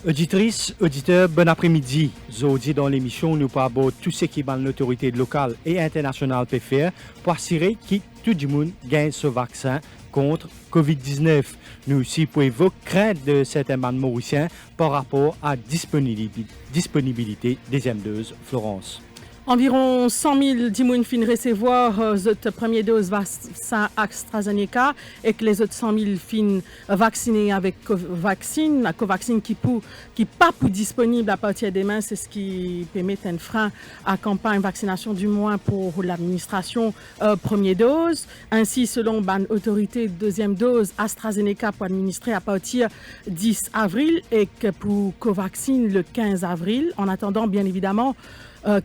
Auditrices, auditeurs, bon après-midi. Aujourd'hui, dans l'émission, nous parlons de tout ce qui l'autorité locale et internationale peut faire pour assurer que tout le monde gagne ce vaccin contre COVID-19. Nous aussi pour évoquer crainte de certains mauriciens par rapport à disponibilité deuxième dose. Florence. Environ 100 000 dimoun fin recevoir cette première dose vaccin AstraZeneca et que les autres 100 000 fin vaccinés avec Covaxin qui pas pour disponible à partir des mains, c'est ce qui permet un frein à campagne vaccination du moins pour l'administration première dose. Ainsi, selon ban autorité deuxième dose AstraZeneca pour administrer à partir 10 avril et que pour Covaxin le 15 avril. En attendant, bien évidemment,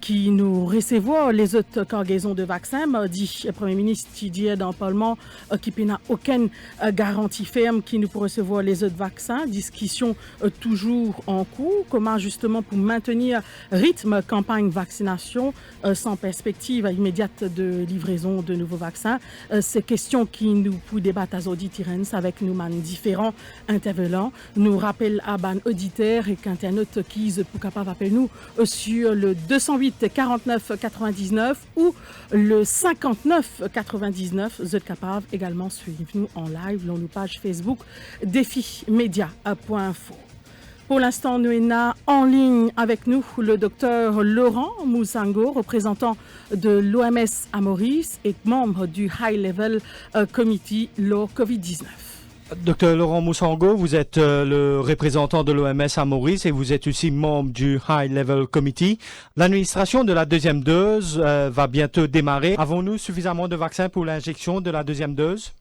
qui nous recevons les autres cargaisons de vaccins. Dit le Premier ministre qui dit dans le Parlement qui n'a aucune garantie ferme qui nous pour recevoir les autres vaccins. Discussion toujours en cours. Comment justement pour maintenir rythme campagne vaccination sans perspective immédiate de livraison de nouveaux vaccins. Ces questions qui nous pour débattre à auditeurs avec nous différents intervenants. Nous rappelle à ban auditeur et qu'internaute qui pour capable appeler nous sur le 208 49 99 ou le 59 99. Vous êtes capable également suivre-nous en live dans nos pages Facebook défimedia.info. Pour l'instant, nous avons en ligne avec nous le docteur Laurent Moussango, représentant de l'OMS à Maurice et membre du High Level Committee Law COVID-19. Docteur Laurent Moussango, vous êtes le représentant de l'OMS à Maurice et vous êtes aussi membre du High Level Committee. L'administration de la deuxième dose va bientôt démarrer. Avons-nous suffisamment de vaccins pour l'injection de la deuxième dose?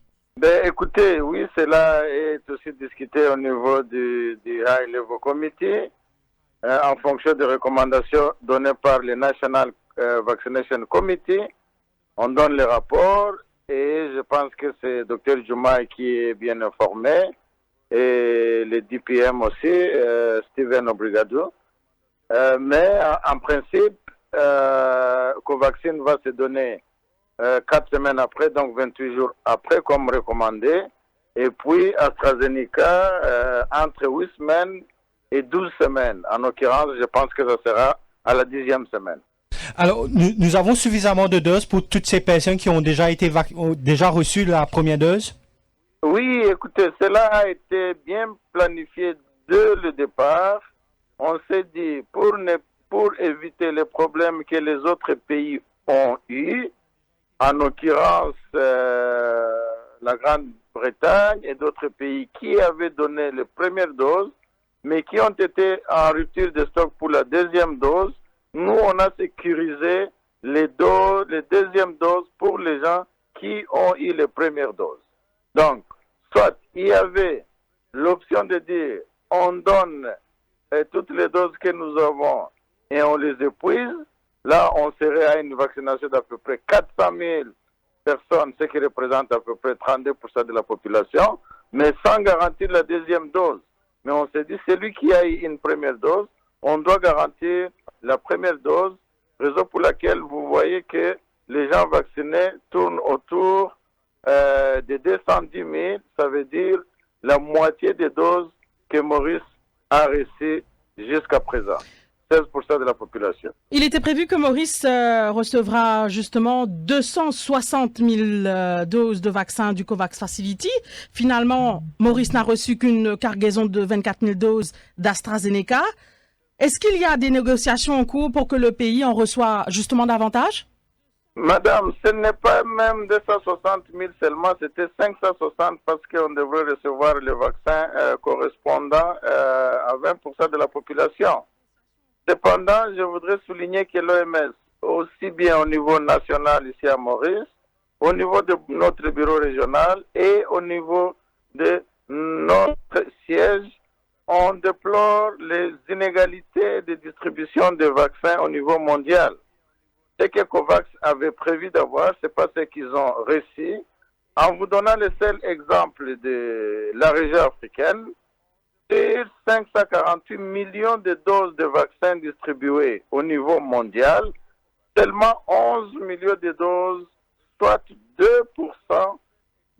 Écoutez, oui, cela est aussi discuté au niveau du High Level Committee en fonction des recommandations données par le National Vaccination Committee. On donne les rapports. Et je pense que c'est Dr Jumai qui est bien informé et le DPM aussi, Steven Obrigado. Mais en principe, Covaxin va se donner 4 semaines après, donc 28 jours après comme recommandé. Et puis AstraZeneca entre 8 semaines et 12 semaines. En l'occurrence, je pense que ça sera à la 10e semaine. Alors, nous avons suffisamment de doses pour toutes ces personnes qui ont déjà reçu la première dose? Oui, écoutez, cela a été bien planifié dès le départ. On s'est dit, pour éviter les problèmes que les autres pays ont eus, en l'occurrence la Grande-Bretagne et d'autres pays qui avaient donné les premières doses, mais qui ont été en rupture de stock pour la deuxième dose, nous, on a sécurisé les deuxièmes doses pour les gens qui ont eu les premières doses. Donc, soit il y avait l'option de dire on donne toutes les doses que nous avons et on les épuise. Là, on serait à une vaccination d'à peu près 400 000 personnes, ce qui représente à peu près 32% de la population, mais sans garantir la deuxième dose. Mais on s'est dit, celui qui a eu une première dose, on doit garantir la première dose, raison pour laquelle vous voyez que les gens vaccinés tournent autour de 210 000, ça veut dire la moitié des doses que Maurice a reçues jusqu'à présent. 16% de la population. Il était prévu que Maurice recevra justement 260 000 doses de vaccins du COVAX Facility. Finalement, Maurice n'a reçu qu'une cargaison de 24 000 doses d'AstraZeneca. Est-ce qu'il y a des négociations en cours pour que le pays en reçoive justement davantage? Madame, ce n'est pas même 260 000 seulement, c'était 560 parce qu'on devrait recevoir le vaccin correspondant à 20% de la population. Cependant, je voudrais souligner que l'OMS, aussi bien au niveau national ici à Maurice, au niveau de notre bureau régional et au niveau de notre siège, on déplore les inégalités de distribution de vaccins au niveau mondial. Ce que COVAX avait prévu d'avoir, ce n'est pas ce qu'ils ont reçu. En vous donnant le seul exemple de la région africaine, sur 548 millions de doses de vaccins distribuées au niveau mondial, seulement 11 millions de doses, soit 2%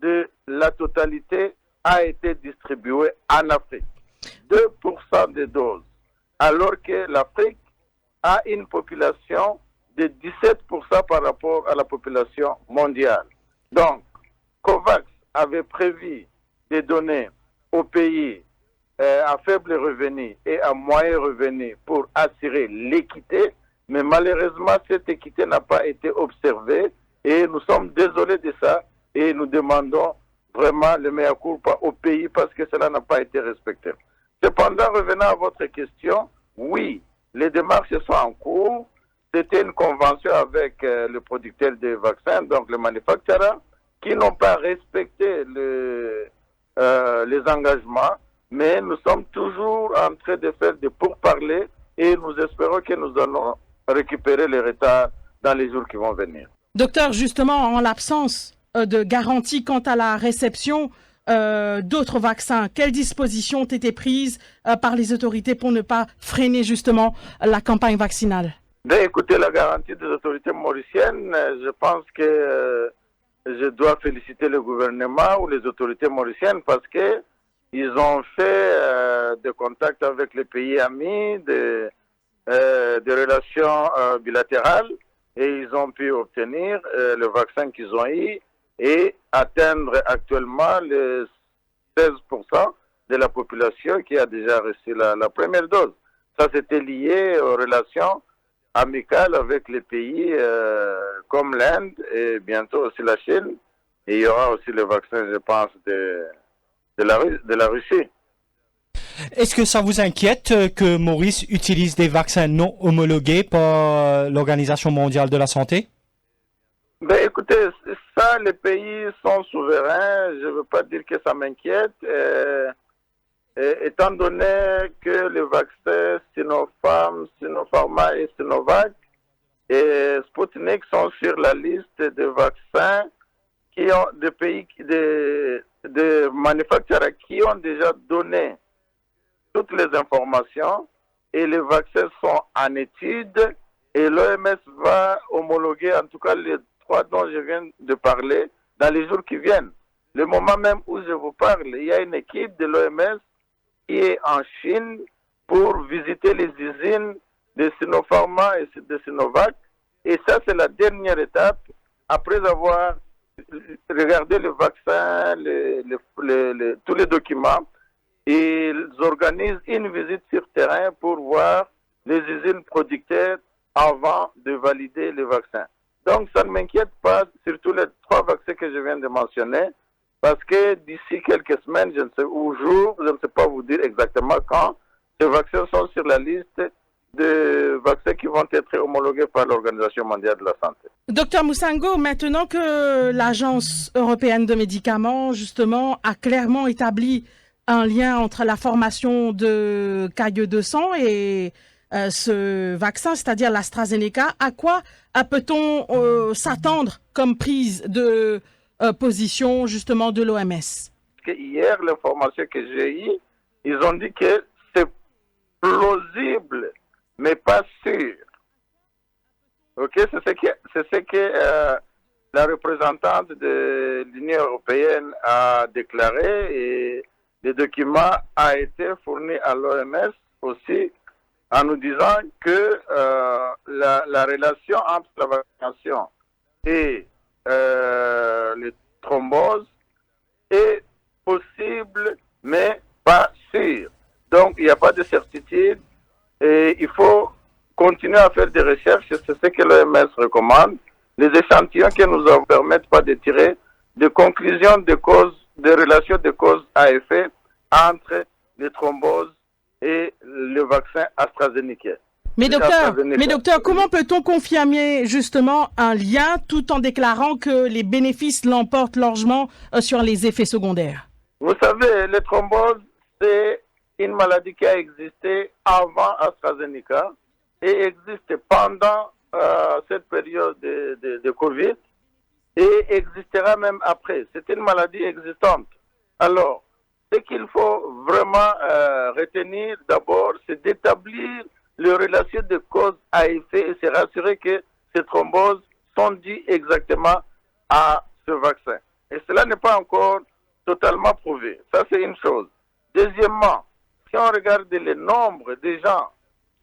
de la totalité, a été distribuée en Afrique. 2% des doses, alors que l'Afrique a une population de 17% par rapport à la population mondiale. Donc, COVAX avait prévu de donner aux pays à faible revenu et à moyen revenu pour assurer l'équité, mais malheureusement, cette équité n'a pas été observée et nous sommes désolés de ça et nous demandons vraiment le mea culpa au pays parce que cela n'a pas été respecté. Cependant, revenant à votre question, oui, les démarches sont en cours. C'était une convention avec le producteur de vaccins, donc le manufacturer, qui n'ont pas respecté les engagements, mais nous sommes toujours en train de faire des pourparlers et nous espérons que nous allons récupérer les retards dans les jours qui vont venir. Docteur, justement, en l'absence de garantie quant à la réception d'autres vaccins, quelles dispositions ont été prises par les autorités pour ne pas freiner justement la campagne vaccinale? Écoutez, la garantie des autorités mauriciennes, je pense que je dois féliciter le gouvernement ou les autorités mauriciennes parce que ils ont fait des contacts avec les pays amis, des relations bilatérales et ils ont pu obtenir le vaccin qu'ils ont eu et atteindre actuellement les 16% de la population qui a déjà reçu la première dose. Ça, c'était lié aux relations amicales avec les pays comme l'Inde et bientôt aussi la Chine. Et il y aura aussi le vaccin, je pense, de la Russie. Est-ce que ça vous inquiète que Maurice utilise des vaccins non homologués par l'Organisation mondiale de la santé? Écoutez, ça, les pays sont souverains. Je ne veux pas dire que ça m'inquiète. Étant donné que les vaccins Sinopharm, Sinopharma et Sinovac et Sputnik sont sur la liste de vaccins qui ont des pays, de manufacturiers qui ont déjà donné toutes les informations et les vaccins sont en étude et l'OMS va homologuer en tout cas les 3 dont je viens de parler dans les jours qui viennent. Le moment même où je vous parle, il y a une équipe de l'OMS qui est en Chine pour visiter les usines de Sinopharma et de Sinovac. Et ça, c'est la dernière étape. Après avoir regardé le vaccin, tous les documents, ils organisent une visite sur terrain pour voir les usines producteurs avant de valider les vaccins. Donc, ça ne m'inquiète pas, surtout les 3 vaccins que je viens de mentionner, parce que d'ici quelques semaines, je ne sais où jour, je ne sais pas vous dire exactement quand, ces vaccins sont sur la liste de vaccins qui vont être homologués par l'Organisation mondiale de la santé. Docteur Moussango, maintenant que l'Agence européenne de médicaments, justement, a clairement établi un lien entre la formation de KE200 et ce vaccin, c'est-à-dire l'AstraZeneca, à quoi peut-on s'attendre comme prise de position justement de l'OMS? Hier, l'information que j'ai eue, ils ont dit que c'est plausible, mais pas sûr. Ok, c'est ce que la représentante de l'Union européenne a déclaré et le document a été fourni à l'OMS aussi en nous disant que la relation entre la vaccination et les thromboses est possible, mais pas sûr. Donc, il n'y a pas de certitude et il faut continuer à faire des recherches. C'est ce que l'OMS recommande. Les échantillons que nous avons ne permettent pas de tirer des conclusions de causes, des relations de cause à effet entre les thromboses et le vaccin AstraZeneca. Mais docteur, comment peut-on confirmer justement un lien tout en déclarant que les bénéfices l'emportent largement sur les effets secondaires? Vous savez, les thromboses, c'est une maladie qui a existé avant AstraZeneca et existe pendant cette période de Covid et existera même après. C'est une maladie existante. Alors, ce qu'il faut vraiment retenir d'abord, c'est d'établir les relations de cause à effet et se rassurer que ces thromboses sont dues exactement à ce vaccin. Et cela n'est pas encore totalement prouvé. Ça, c'est une chose. Deuxièmement, si on regarde le nombre de gens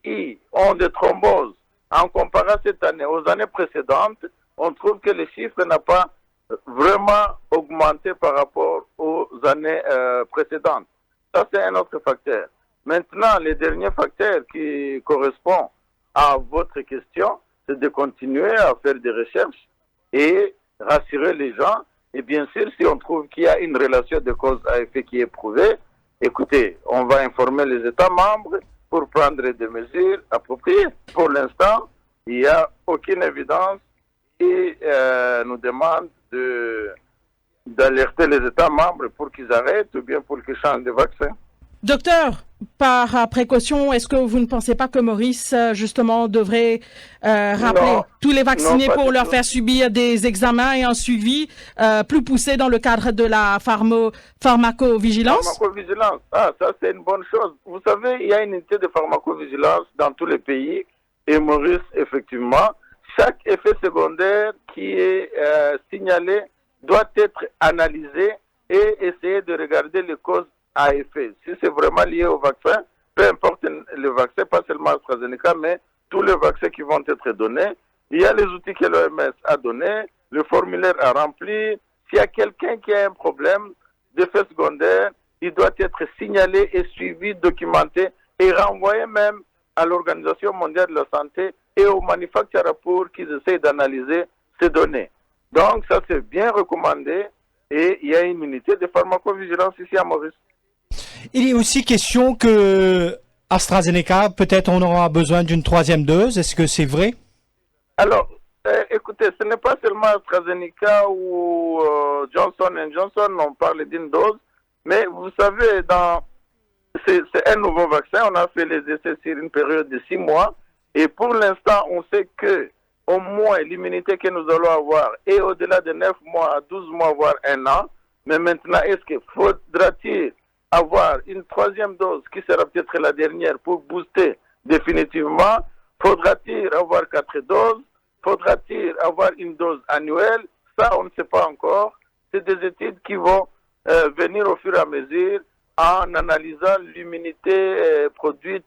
qui ont des thromboses en comparant cette année aux années précédentes, on trouve que le chiffre n'a pas vraiment augmenté par rapport aux années précédentes. Ça, c'est un autre facteur. Maintenant, le dernier facteur qui correspond à votre question, c'est de continuer à faire des recherches et rassurer les gens. Et bien sûr, si on trouve qu'il y a une relation de cause à effet qui est prouvée, écoutez, on va informer les États membres pour prendre des mesures appropriées. Pour l'instant, il n'y a aucune évidence qui nous demande d'alerter les États membres pour qu'ils arrêtent ou bien pour qu'ils changent de vaccin. Docteur, par précaution, est-ce que vous ne pensez pas que Maurice, justement, devrait rappeler tous les vaccinés pour leur faire subir des examens et un suivi plus poussé dans le cadre de la pharmacovigilance? Pharmacovigilance, ça c'est une bonne chose. Vous savez, il y a une unité de pharmacovigilance dans tous les pays et Maurice, effectivement, chaque effet secondaire qui est signalé doit être analysé et essayer de regarder les causes à effet. Si c'est vraiment lié au vaccin, peu importe le vaccin, pas seulement AstraZeneca, mais tous les vaccins qui vont être donnés, il y a les outils que l'OMS a donnés, le formulaire à remplir. S'il y a quelqu'un qui a un problème d'effet secondaire, il doit être signalé et suivi, documenté et renvoyé même à l'Organisation mondiale de la santé et aux manufacturiers pour qu'ils essayent d'analyser ces données. Donc ça c'est bien recommandé et il y a une unité de pharmacovigilance ici à Maurice. Il est aussi question que AstraZeneca, peut-être on aura besoin d'une troisième dose. Est-ce que c'est vrai? Alors, écoutez, ce n'est pas seulement AstraZeneca ou Johnson Johnson, on parle d'une dose, mais vous savez, c'est un nouveau vaccin, on a fait les essais sur une période de 6 mois, et pour l'instant, on sait que au moins l'immunité que nous allons avoir est au-delà de 9 mois à 12 mois, voire 1 an, mais maintenant, est-ce qu'il faudra-t-il avoir une troisième dose qui sera peut-être la dernière pour booster définitivement? Faudra-t-il avoir 4 doses? Faudra-t-il avoir une dose annuelle? Ça, on ne sait pas encore. C'est des études qui vont venir au fur et à mesure en analysant l'immunité produite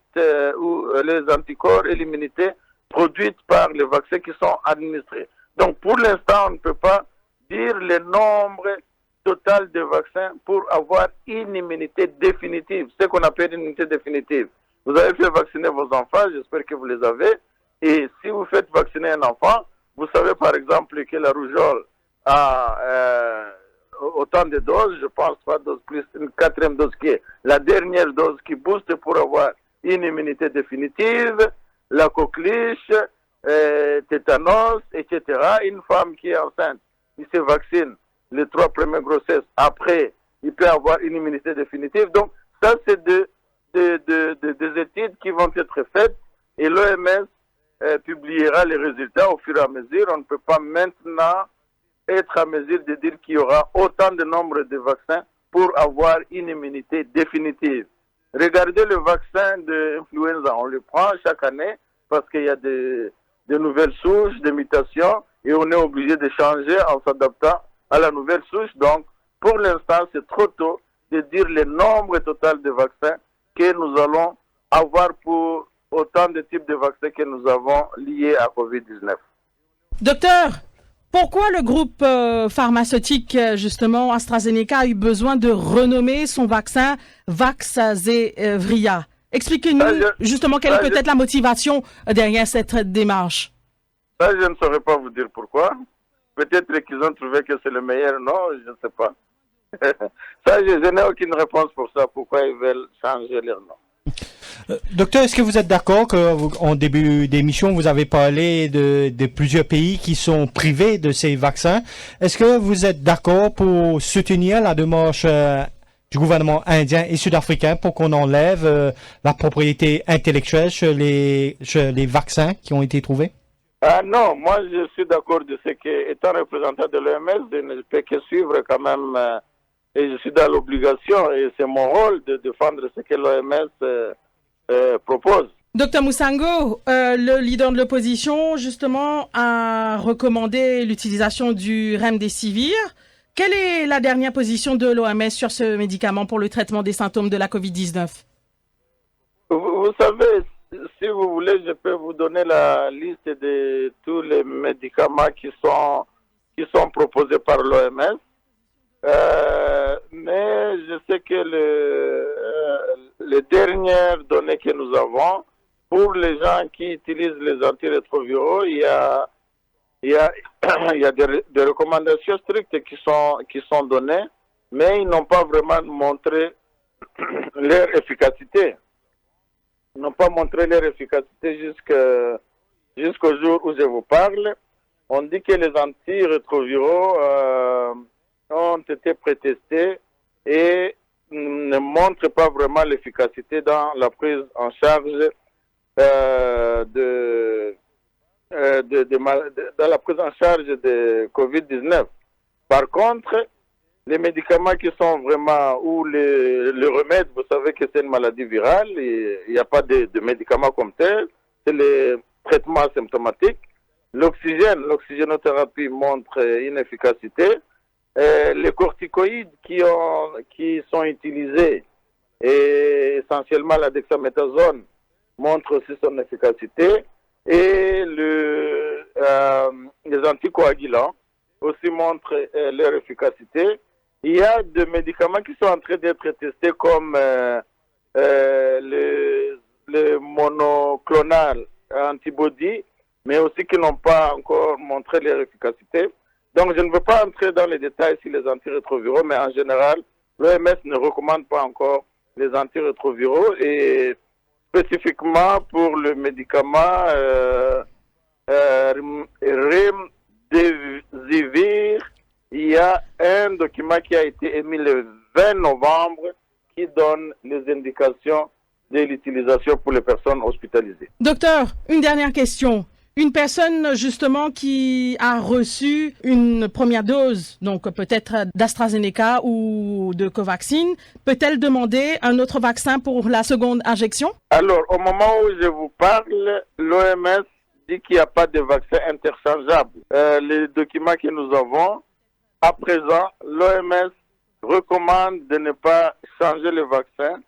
ou les anticorps et l'immunité produite par les vaccins qui sont administrés. Donc, pour l'instant, on ne peut pas dire le nombre total de vaccins pour avoir une immunité définitive, ce qu'on appelle une immunité définitive. Vous avez fait vacciner vos enfants, j'espère que vous les avez, et si vous faites vacciner un enfant, vous savez par exemple que la rougeole a autant de doses, je pense 3 doses plus une 4e dose qui est la dernière dose qui booste pour avoir une immunité définitive, la coqueluche, tétanos, etc. Une femme qui est enceinte, qui se vaccine les 3 premières grossesses, après, il peut avoir une immunité définitive. Donc, ça, c'est des études qui vont être faites et l'OMS publiera les résultats au fur et à mesure. On ne peut pas maintenant être à mesure de dire qu'il y aura autant de nombre de vaccins pour avoir une immunité définitive. Regardez le vaccin de l'influenza, on le prend chaque année parce qu'il y a de nouvelles souches, des mutations et on est obligé de changer en s'adaptant à la nouvelle souche. Donc, pour l'instant, c'est trop tôt de dire le nombre total de vaccins que nous allons avoir pour autant de types de vaccins que nous avons liés à COVID-19. Docteur, pourquoi le groupe pharmaceutique, justement, AstraZeneca, a eu besoin de renommer son vaccin Vaxzevria? Expliquez-nous justement quelle est peut-être la motivation derrière cette démarche. Ça, je ne saurais pas vous dire pourquoi. Peut-être qu'ils ont trouvé que c'est le meilleur nom, je ne sais pas. Ça, je n'ai aucune réponse pour ça, pourquoi ils veulent changer leur nom. Docteur, est-ce que vous êtes d'accord qu'en début d'émission, vous avez parlé de plusieurs pays qui sont privés de ces vaccins? Est-ce que vous êtes d'accord pour soutenir la démarche du gouvernement indien et sud-africain pour qu'on enlève la propriété intellectuelle sur les vaccins qui ont été trouvés? Non, moi je suis d'accord de ce que, étant représentant de l'OMS, je ne peux que suivre quand même, et je suis dans l'obligation, et c'est mon rôle de défendre ce que l'OMS propose. Docteur Musango, le leader de l'opposition, justement, a recommandé l'utilisation du Remdesivir. Quelle est la dernière position de l'OMS sur ce médicament pour le traitement des symptômes de la COVID-19? Vous savez, si vous voulez, je peux vous donner la liste de tous les médicaments qui sont proposés par l'OMS. Mais je sais que les dernières données que nous avons, pour les gens qui utilisent les antirétroviraux, il y a des recommandations strictes qui sont données, mais ils n'ont pas vraiment montré leur efficacité. Ils n'ont pas montré leur efficacité jusqu'au jour où je vous parle. On dit que les antirétroviraux ont été prétestés et ne montrent pas vraiment l'efficacité dans la prise en charge dans la prise en charge de COVID-19. Par contre, les médicaments qui sont vraiment, ou le remède, vous savez que c'est une maladie virale, il n'y a pas de médicaments comme tel, c'est les traitements symptomatiques. L'oxygénothérapie montre une efficacité. Les corticoïdes qui sont utilisés, et essentiellement la dexaméthasone, montre aussi son efficacité. Et les anticoagulants aussi montrent leur efficacité. Il y a des médicaments qui sont en train d'être testés comme le monoclonal antibody, mais aussi qui n'ont pas encore montré leur efficacité. Donc je ne veux pas entrer dans les détails sur les antirétroviraux, mais en général, l'OMS ne recommande pas encore les antirétroviraux et spécifiquement pour le médicament Remdesivir, il y a un document qui a été émis le 20 novembre qui donne les indications de l'utilisation pour les personnes hospitalisées. Docteur, une dernière question. Une personne justement qui a reçu une première dose, donc peut-être d'AstraZeneca ou de Covaxin, peut-elle demander un autre vaccin pour la seconde injection? Alors, au moment où je vous parle, l'OMS dit qu'il n'y a pas de vaccin interchangeable. Les documents que nous avons, à présent, l'OMS recommande de ne pas changer le vaccin.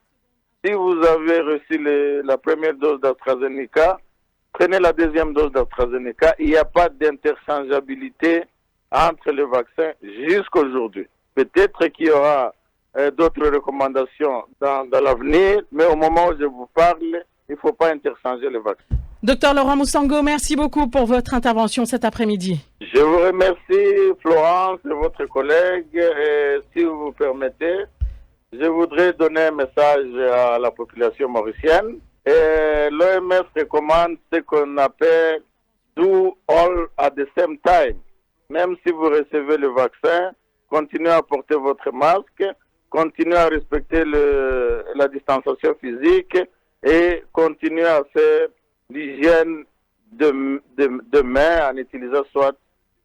Si vous avez reçu la première dose d'AstraZeneca, prenez la deuxième dose d'AstraZeneca. Il n'y a pas d'interchangeabilité entre les vaccins jusqu'aujourd'hui. Peut-être qu'il y aura d'autres recommandations dans l'avenir, mais au moment où je vous parle, il ne faut pas interchanger les vaccins. Docteur Laurent Moussango, merci beaucoup pour votre intervention cet après-midi. Je vous remercie, Florence, votre collègue. Et si vous permettez, je voudrais donner un message à la population mauricienne. L'OMS recommande ce qu'on appelle do all at the same time. Même si vous recevez le vaccin, continuez à porter votre masque, continuez à respecter la distanciation physique et continuez à faire l'hygiène de main en utilisant soit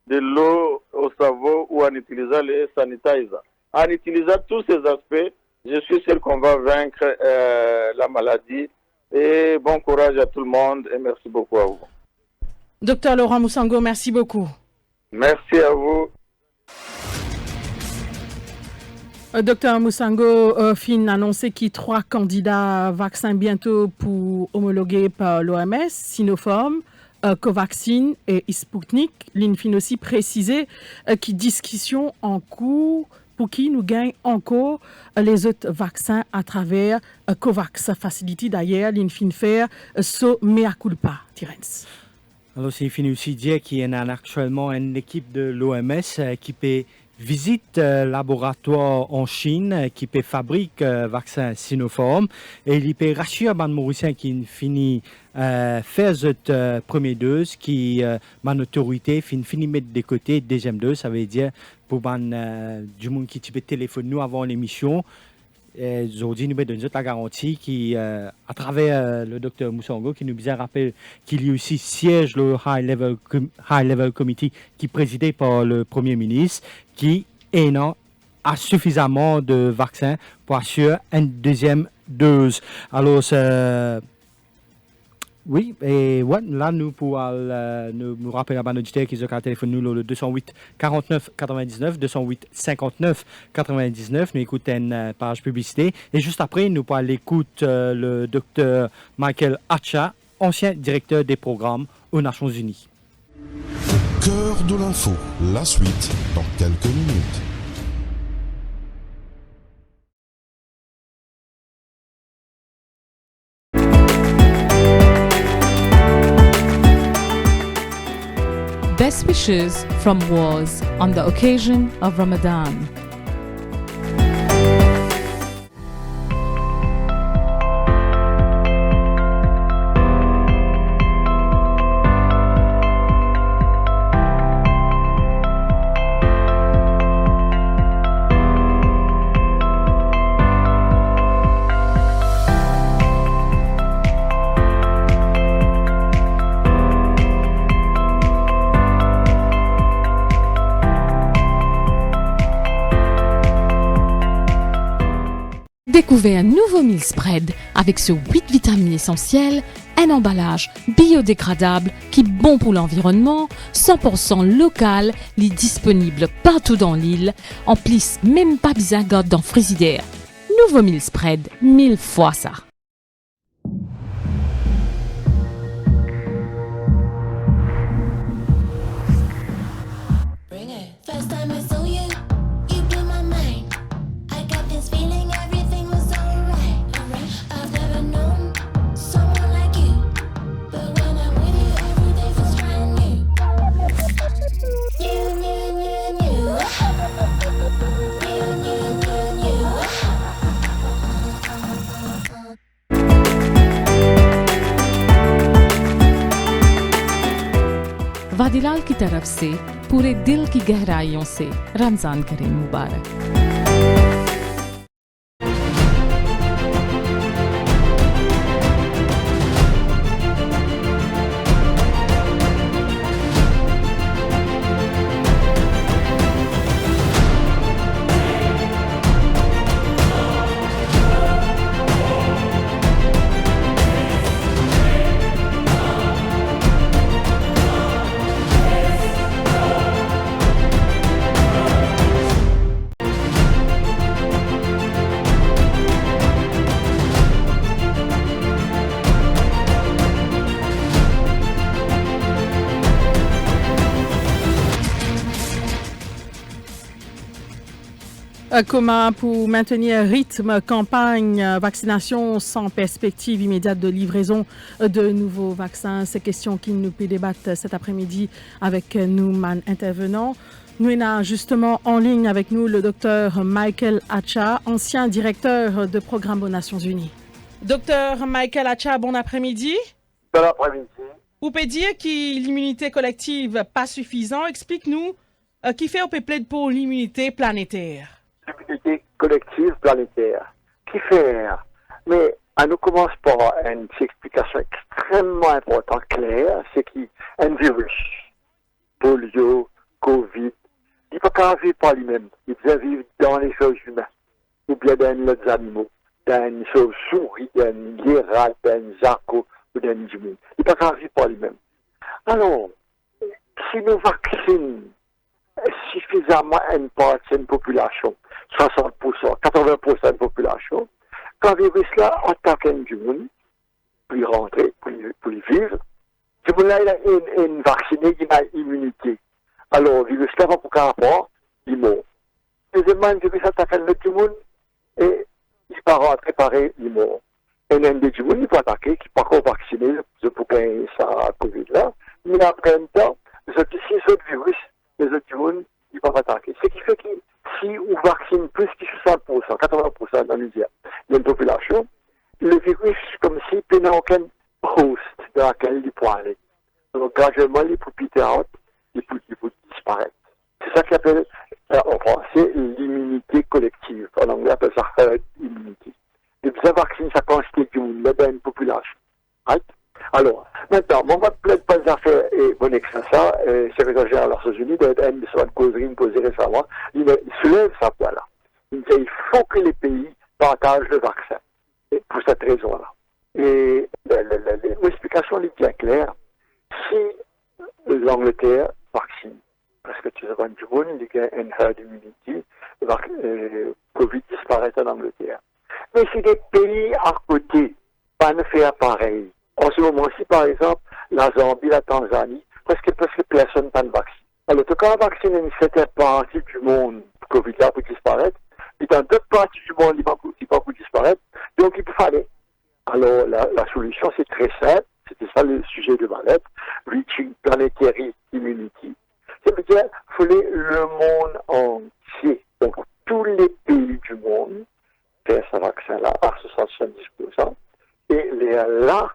de l'eau au savon ou en utilisant les sanitizers. En utilisant tous ces aspects, je suis sûr qu'on va vaincre la maladie. Et bon courage à tout le monde et merci beaucoup à vous. Docteur Laurent Moussango, merci beaucoup. Merci à vous. Docteur Moussango fin annoncé qu'il y a 3 candidats vaccins bientôt pour homologuer par l'OMS, Sinopharm, Covaxin et Sputnik. L'INFIN aussi précisé qu'il y a discussion en cours pour qui nous gagne encore les autres vaccins à travers COVAX Facility. D'ailleurs, l'INFIN faire so mea culpa, Terence. Alors, c'est fini aussi dire qu'il y a actuellement une équipe de l'OMS qui peut visite laboratoire en Chine qui peut fabrique vaccin Sinopharm et il peut rassurer les Mauriciens qui finit faire cette première dose qui man autorité finit mettre de côté deuxième dose, ça veut dire pour du monde qui peut téléphoner nous avant l'émission. Aujourd'hui, nous donnons la garantie qui, à travers le docteur Moussango, qui nous bien rappelle qu'il y a aussi siège le High Level Committee qui est présidé par le Premier ministre, qui a suffisamment de vaccins pour assurer une deuxième dose. Alors, Oui, et ouais, là, nous pouvons nous rappeler à nos auditeurs qu'ils ont qu'à téléphoner nous le 208 49 99, 208 59 99. Nous écoutons une page publicité. Et juste après, nous pourrons l'écouter le docteur Michael Acha, ancien directeur des programmes aux Nations Unies. Cœur de l'info, la suite dans quelques minutes. Best wishes from Wars on the occasion of Ramadan. Découvrez un nouveau meal spread avec ce 8 vitamines essentielles, un emballage biodégradable qui est bon pour l'environnement, 100% local, disponible partout dans l'île, en plus même pas besoin dans le frigidaire. Nouveau meal spread, 1000 fois ça. Vadilal की तरफ से पूरे दिल की गहराइयों से रमजान करीम मुबारक। Comment pour maintenir rythme campagne vaccination sans perspective immédiate de livraison de nouveaux vaccins? Ces questions qui nous peut débattre cet après-midi avec nous, intervenants. Nous avons justement en ligne avec nous le docteur Michael Acha, ancien directeur de programme aux Nations Unies. Docteur Michael Acha, bon après-midi. Bon après-midi. Vous pouvez dire que l'immunité collective pas suffisant. Explique-nous qui fait au plaide pour l'immunité planétaire. L'immunité collective planétaire. Qui faire? Mais on nous commence par une explication extrêmement importante, claire, c'est qu'un virus, polio, Covid, il ne peut pas vivre par lui-même. Il peut vivre dans les choses humaines, ou bien dans les animaux, dans les chauves-souris, dans les rats, dans les zarcos, ou dans les humains. Il ne peut pas vivre par lui-même. Alors, si nous vaccinons suffisamment une partie de la population, 60%, 80% de la population, quand le virus là attaque un monde, pour y rentrer, pour y vivre, ce monde là il a une vacciné qui a une immunité. Alors, le virus là va pour qu'un rapport, il meurt. Deuxièmement, le virus attaque un autre monde et il va rentrer pareil, il meurt. Et un des monde il va attaquer, qui n'est pas encore vacciné, pour qu'il ça Covid là, mais après un temps, les autres virus, les autres monde, ils peuvent attaquer. Ce qui fait que si on vaccine plus que 60%, 80% dans une population, le virus, comme si il n'y a aucun host dans lequel il peut aller. Donc, graduellement, il peut peter out, il peut disparaître. C'est ça qu'on appelle, en français, l'immunité collective. En anglais, on appelle ça herd immunity. Et puis, ça vaccine, ça constitue une population. Right? Alors, maintenant, on va peut-être pas les affaires et bon ça, secrétaire général des Nations Unies, d'une causerie posée récemment, il soulève ça là. Il dit il faut que les pays partagent le vaccin. Et pour cette raison-là. Et l'explication est bien claire. Si l'Angleterre vaccine presque tout le monde du monde, il y a une herd immunity, Covid disparaît en Angleterre. Mais si des pays à côté pas ne faire pareil, en ce moment-ci, par exemple, la Zambie, la Tanzanie, presque personne n'a de vaccin. Alors, quand on vaccine une certaine partie du monde, Covid là pour disparaître, et dans d'autres parties du monde, il ne va pas disparaître, donc il peut falloir. Alors, la solution, c'est très simple, c'était ça le sujet de ma lettre, Reaching Planetary Immunity. C'est-à-dire, il fallait le monde entier, donc tous les pays du monde, faire ce vaccin-là à 70%, et là,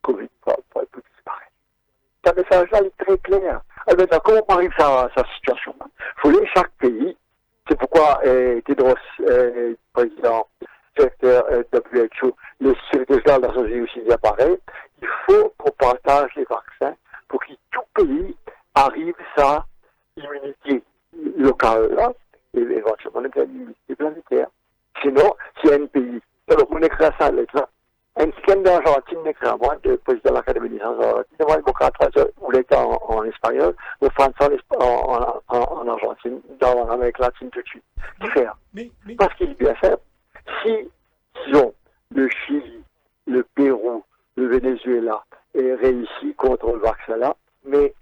Covid va disparaître. Ce message-là est très clair. Alors maintenant, comment on arrive à sa situation? Il fallait chaque pays, c'est pourquoi Tedros, président, directeur WHO, le secrétaire général de la Nations Unies aussi dit pareil, il faut qu'on partage les vaccins pour que tout pays arrive à sa immunité locale là, et éventuellement une immunité planétaire. Sinon, si un pays, alors on écrit ça là, un scan d'Argentine écrit à moi, le président de l'Académie des sciences argentines, moi, il m'a traduit, ou l'état en espagnol, ou français en Argentine, dans l'Amérique latine tout de suite. Faire. Parce qu'il est bien simple. Si, disons, le Chili, le Pérou, le Venezuela réussi contre le vaccin là, mais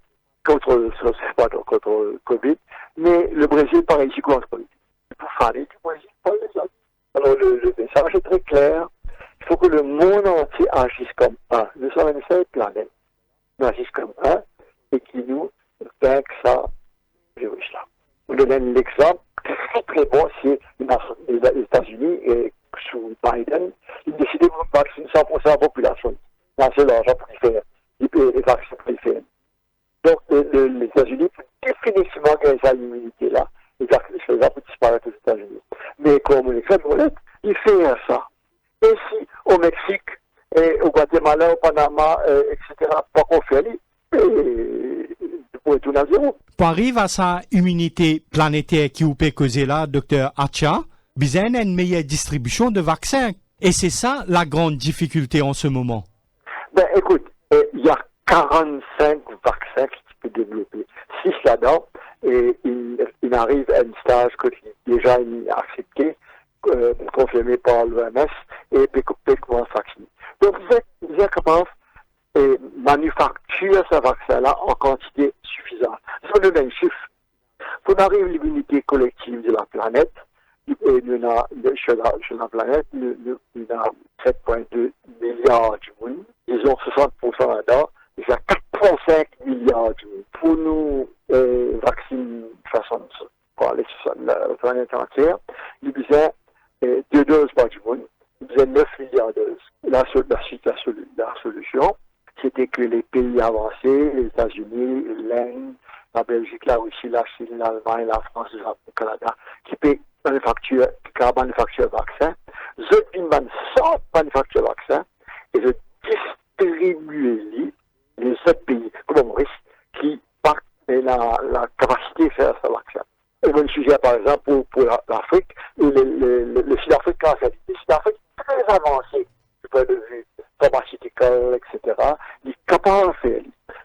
contre le Covid, mais le Brésil pas réussi contre le Covid. Pour faire du Brésil, pas les autres. Alors le message est très clair. Il faut que le monde entier agisse comme un. Nous sommes une seule planète. Nous agissons comme un et qui nous vainque ça virus-là. On donne un exemple très très bon, c'est les États-Unis et sous Biden, ils décidaient de vacciner 100% de la population. C'est l'argent pour y faire, les vaccins pour y faire. Donc les États-Unis peuvent définitivement gagner cette immunité-là. Les vaccins peuvent disparaître aux États-Unis. Mais comme on écrit de lettre, ils font ça. Et si au Mexique, au Guatemala, au Panama, etc., pas qu'on fait, pour tout à zéro. Pour arriver à sa immunité planétaire qui vous peut causer là, Dr. Acha, besoin d'une meilleure distribution de vaccins. Et c'est ça la grande difficulté en ce moment. Ben écoute, il y a 45 vaccins qui peuvent développer. 6 là-dedans, et il arrive à un stage que déjà il est accepté, confirmé par l'OMS, et peut commencer à vacciner. Donc, vous êtes capable de manufacturer ce vaccin-là en quantité suffisante. Si on donne un chiffre, pour arriver à l'immunité collective de la planète, sur la planète, il y a 7,2 milliards de monde. Ils ont 60% là-dedans. Il y a 4,5 milliards de monde. Pour nous vacciner de façon pour aller sur la planète entière, il y a besoin 2 doses par du monde. Il y a 9 milliards de doses. La solution, c'était que les pays avancés, les États-Unis, l'Inde, la Belgique, la Russie, la Chine, l'Allemagne, la France, le Japon, le Canada, qui manufacturent vaccins, ils manufacturent vaccins et ils distribuent les autres pays, comme Maurice, qui ont la capacité de faire ce vaccin. Et mon sujet, par exemple, pour l'Afrique, le Sud-Africain, le Sud-Afrique est très avancé du point de vue pharmaceutical, etc. Il est capable de faire.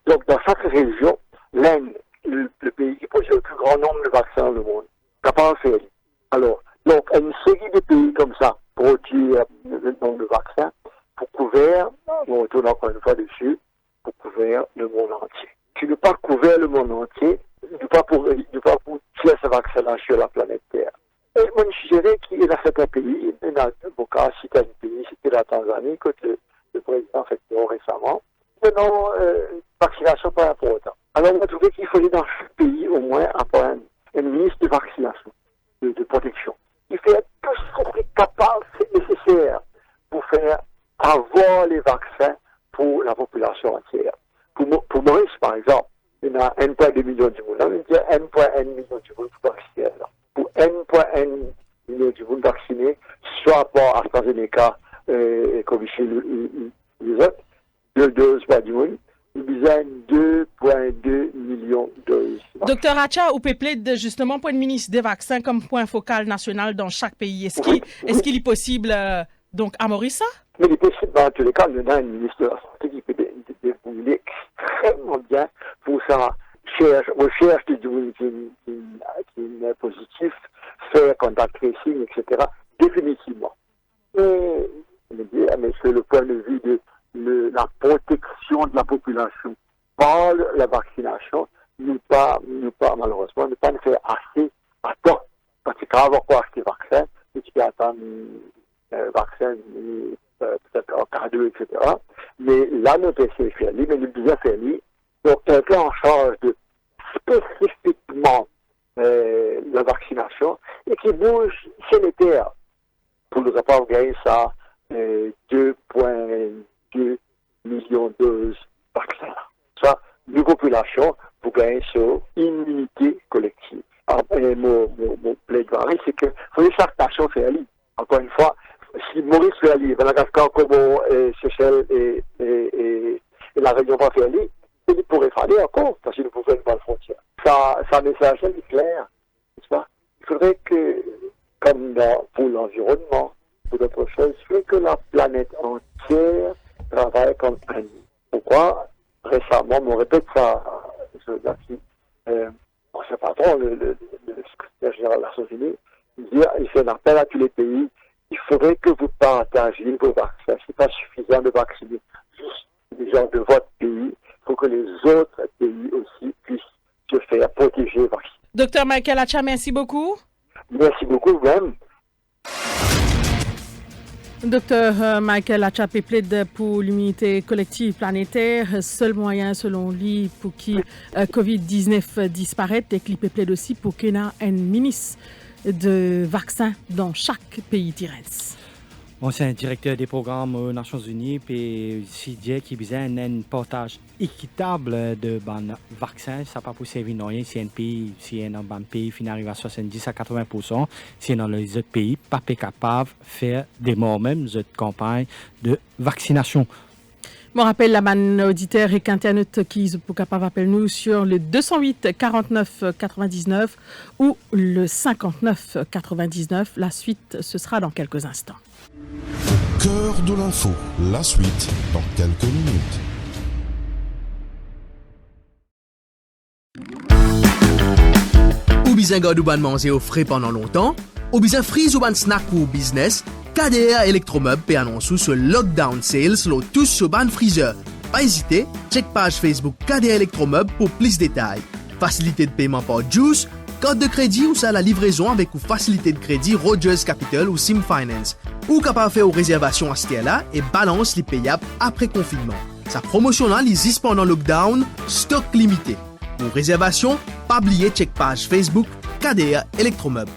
Donc, dans chaque région, l'Inde, le pays qui possède le plus grand nombre de vaccins dans le monde, capable de faire. Alors, donc, une série de pays comme ça produisent le nombre de vaccins pour couvrir, on retourne encore une fois dessus, pour couvrir le monde entier. Tu ne peux pas couvrir le monde entier, tu ne peux pas pour tirer ce vaccin-là sur la planète Terre. Et moi, je dirais qu'il y a certains pays, il y a un cas, cité un pays, c'était la Tanzanie, que le président a fait récemment. Non, vaccination pas important. Alors, on a trouvé qu'il fallait dans chaque pays, au moins, avoir un ministre de vaccination, de protection. Il fait tout ce qui est capable, c'est nécessaire pour faire avoir les vaccins pour la population entière. Pour Maurice, par exemple, il y a 1,2 million de monde. Il y a 1,1 million de monde vaccinés. Pour 1,1 million de monde vaccinés, soit par AstraZeneca et Covishield les autres, 2 doses par du monde, il y a 2,2 millions de doses. Docteur Acha, vous pouvez plaider justement pour le ministre des vaccins comme point focal national dans chaque pays. Est-ce qu'il est possible Donc, à Maurice, ça? Mais il peut, dans tous les cas, il y a un ministre de la Santé qui peut débrouiller extrêmement bien pour sa recherche de monde qui est positif, faire contact tracing, etc. Définitivement. Et mais c'est le point de vue de la protection de la population par la vaccination, nous pas malheureusement, ne pas le faire assez à temps. Parce que quand on va pas acheter vaccin, et tu peux attendre vaccin peut-être en cas 2, etc. Mais là, nous devons faire lui, mais nous devons faire lui. Donc, quelqu'un en charge de spécifiquement la vaccination et qui bouge chez les terres pour nous avoir gagné ça 2,2 millions de doses vaccins. Ça, une population pour gagner sur immunité collective. Mon plaidoyer, c'est que faut que chaque nation fait aller. Encore une fois, si Maurice fait aller, Madagascar, Comores, Seychelles et la Réunion va faire aller, il pourrait faire encore, parce qu'il nous pouvait une bonne frontière. Sa message est clair, n'est-ce pas? Il faudrait que, comme pour l'environnement, pour d'autres choses, il faudrait que la planète entière travaille comme un. Pourquoi? Récemment, on répète ça, c'est pas trop, le secrétaire général de la Nations Unies, il fait un appel à tous les pays. Il faudrait que vous partagiez vos vaccins. C'est pas suffisant de vacciner juste les gens de votre pays. Il faut que les autres pays aussi puissent se faire protéger et vacciner. Docteur Michael Acha, merci beaucoup. Merci beaucoup, même. Docteur Michael Acha plaide pour l'immunité collective planétaire, seul moyen selon lui pour qui COVID-19 disparaisse, et qu'il plaide aussi pour qu'il y ait un ministre de vaccins dans chaque pays terrestre. Ancien directeur des programmes aux Nations Unies, puis CJ qui disait un partage équitable de vaccins, ça pas pour servir non rien si un pays, si un pays fin arrive à 70 à 80%, si dans les autres pays pas capable de faire des morts même cette campagne de vaccination. Je rappelle la manne auditeur et qu'Internet qui pour capable appeler nous sur le 208 49 99 ou le 59 99. La suite, ce sera dans quelques instants. Cœur de l'info, la suite dans quelques minutes. Ou bien garder ou ban manger au frais pendant longtemps, ou bien freeze ou ban snack pour business, KDR Electromeubles peut annoncer sur Lockdown Sales tous sur ban freezer. Pas hésiter, check page Facebook KDR Electromeubles pour plus de détails. Facilité de paiement par Juice, carte de crédit ou ça la livraison avec ou facilité de crédit Rogers Capital ou Sim Finance. Ou capable faire aux réservations à ce là et balance les payables après confinement. Sa promotion là existe pendant lockdown, stock limité. Pour réservation, pas oublier check page Facebook KDR Electromeubles.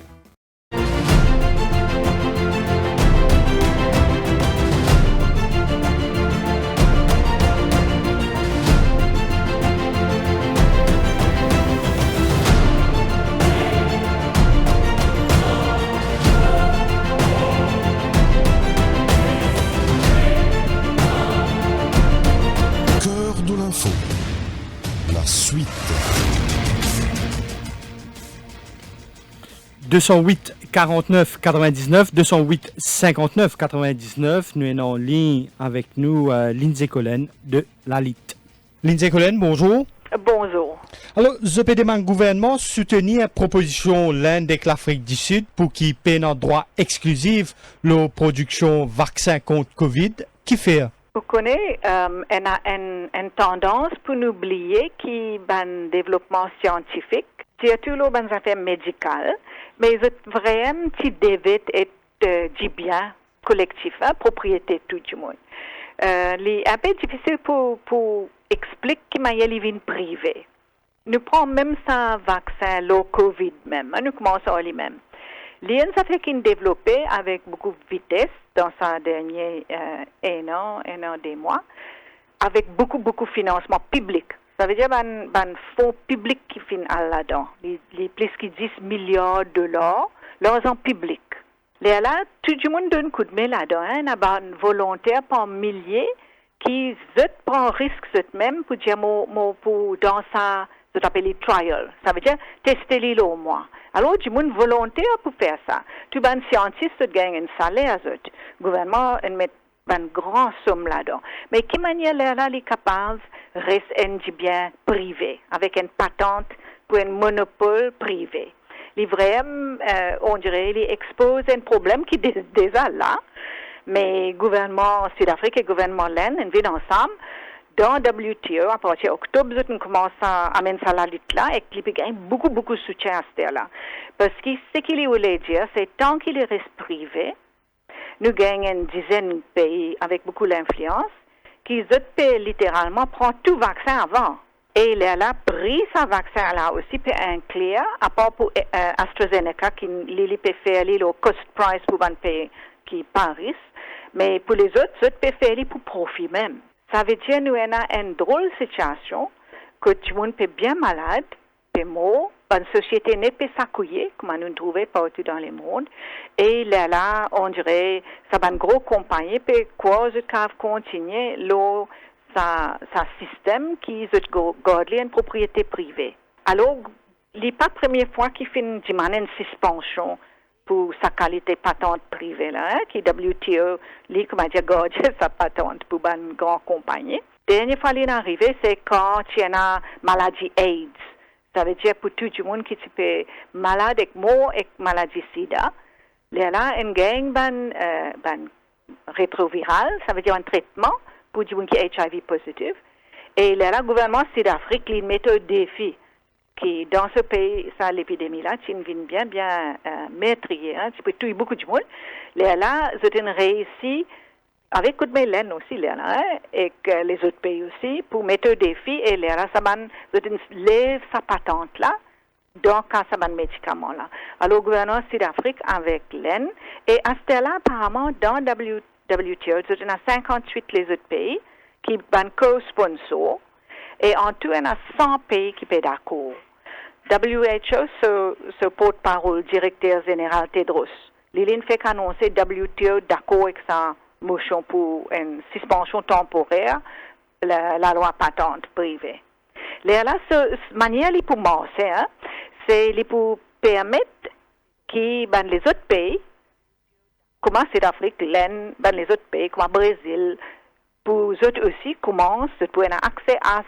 La suite. 208 49 99 208 59 99. Nous sommes en ligne avec nous Lindsay Collen de l'ALIT. Lindsay Collen, bonjour. Bonjour. Alors, je peux demander au gouvernement soutenir la proposition l'Inde avec l'Afrique du Sud pour qu'il paie un droit exclusif la production vaccin contre Covid. Qui fait? Vous connaissez, on a une tendance pour nous oublier qu'il y a un développement scientifique, surtout dans les affaires médicales, mais c'est vraiment qui devait être du bien collectif, propriété de tout le monde. C'est un peu difficile pour expliquer qu'il y a les vignes privées. Nous prenons même ça vaccin, le Covid même, nous commençons à lui-même. L'IN, ça fait qu'il développé avec beaucoup de vitesse dans sa dernière un an, des mois, avec beaucoup de financement public. Ça veut dire un fonds public qui finit là-dedans. Les plus que 10 milliards de dollars, l'argent public. Là, tout le monde donne un coup de main là-dedans. Il y a un volontaire par milliers qui prend risque même pour dire, pour dans sa, ce qu'on appelle les trials. Ça veut dire tester les lots au moins. Alors, du monde volontaire pour faire ça. Tout les scientifiques gagnent un salaire, le gouvernement met une grande somme là-dedans. Mais quelle manière là, les capables restent un bien privé, avec une patente pour un monopole privé. Les vrais, on dirait, ils exposent un problème qui est déjà là, mais le gouvernement sud-africain et le gouvernement l'Inde, ils vivent ensemble. Dans WTO, à partir d'octobre, nous commençons à amener ça là et qu'il y a beaucoup de soutien à ce là. Parce que ce qu'il voulait dire, c'est tant qu'il reste privé, nous gagnons une dizaine de pays avec beaucoup d'influence, qui autres pays littéralement prennent tout vaccin avant. Et il a pris ce vaccin là aussi pour inclure, à part pour AstraZeneca, qui peut faire le cost price pour un pays qui Paris, mais pour les autres peut faire pour profit même. Ça veut dire que nous avons une drôle de situation que tout le monde est bien malade, est mort, une société n'est pas s'accouiller, comme nous trouvons partout dans le monde. Et là, on dirait, ça va une grosse compagnie, puis quoi, je peux continuer sa système qui garde une propriété privée. Alors, ce n'est pas la première fois qu'il fait une suspension pour sa qualité patente privée, là, qui WTO, comme a dit, garde sa patente pour une grande compagnie. La dernière fois qu'il est arrivé, c'est quand il y a une maladie AIDS. Ça veut dire pour tout le monde qui est malade avec mort et maladie sida. Là, il gagne un rétroviral, ça veut dire un traitement pour tout le monde qui est HIV positif. Et là, le gouvernement sud-afrique, il met un défi. Qui, dans ce pays, ça, l'épidémie-là, tu viens bien maîtriser, hein, tu peux tuer beaucoup de monde. Là, ils ont réussi, avec coup de Mélène aussi, là, hein, et que les autres pays aussi, pour mettre un défi, et là, ça lève sa patente là, dans ce médicament-là. Alors, le gouvernement Sud-Afrique, avec l'Inde, et à ce là apparemment, dans WTO, il y a 58 les autres pays qui sont co-sponsors, et en tout, il y a 100 pays qui sont d'accord. WHO, ce porte-parole, directeur général Tedros, il fait qu'annoncer WTO d'accord avec sa motion pour une suspension temporaire, la loi patente privée. Là, cette manière pour commencer, hein, c'est pour permettre que les autres pays, comme Sud-Afrique, l'Inde, les autres pays, comme le Brésil, pour eux aussi, commencent à avoir accès à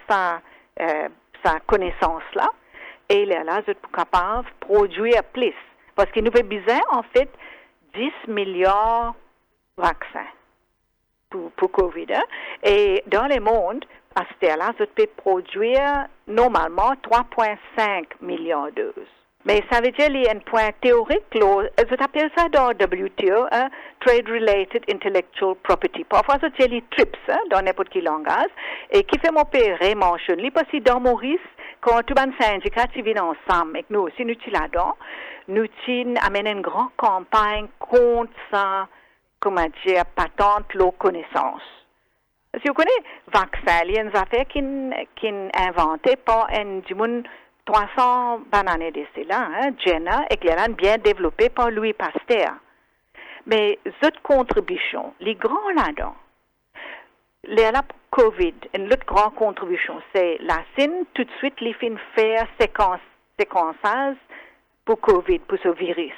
sa connaissance-là. Et là, ils sont capables de produire plus. Parce que nous avons besoin, en fait, 10 milliards de vaccins pour COVID. Hein? Et dans le monde, à ce là, ils peuvent produire normalement 3,5 milliards de doses. Mais ça veut dire qu'il y a un point théorique, je t'appelle ça dans WTO, hein, Trade Related Intellectual Property. Parfois, je dis les TRIPS, hein, dans n'importe quel langage, et qui fait mon pays mentionner, parce que dans Maurice, quand tout les syndicats viennent ensemble, et que nous aussi, nous sommes là-dedans, nous amenons une grande campagne contre ça, comment dire, patente, la connaissance. Si vous connaissez le vaccin, il y a une affaire qui est inventée par un du monde 300 années d'ici là, hein, Jenner, et qui est bien développé par Louis Pasteur. Mais cette contribution, les grands là-dedans, la COVID, une autre grande contribution, c'est la Chine, tout de suite, les fins faire séquençage pour COVID, pour ce virus.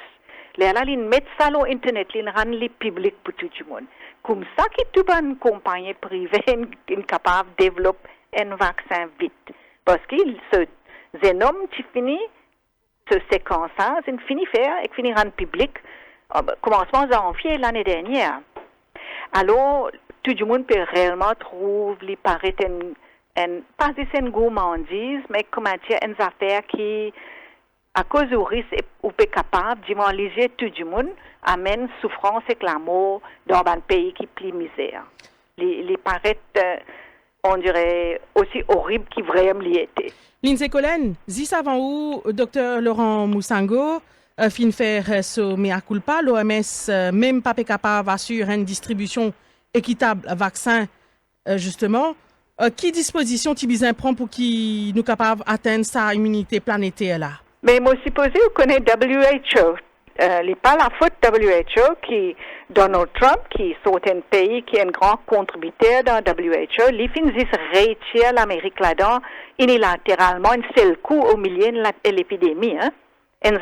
Là, ils mettent ça sur Internet, ils rendent les publics pour tout le monde. Comme ça, toute une compagnie privée est capable de développer un vaccin vite. Parce qu'il se génome qui finit ce séquençage, il finit faire et finit rendre public commencement janvier l'année dernière. Alors, tout le monde peut réellement trouver, il paraît pas une gourmandise, mais comment dire, une affaire qui, à cause du risque, est capable d'immobiliser tout le monde, amène souffrance et la mort dans un pays qui est plus misère. Il paraît, on dirait, aussi horrible qu'il vraiment l'y était. Lindsay Collen, dis avant où Dr Laurent Moussango fin faire ce mea culpa, l'OMS même pas capable d'assurer une distribution équitable de vaccins, justement. Qui disposition Tibizin prend pour qu'il nous capable d'atteindre sa immunité planétaire là? Mais moi supposé vous connaissez WHO. Il n'est pas la faute WHO qui, Donald Trump, qui est un pays qui est un grand contributeur dans WHO, il finit réussir l'Amérique là-dedans unilatéralement un seul coup au milieu de l'épidémie. Hein? Il ne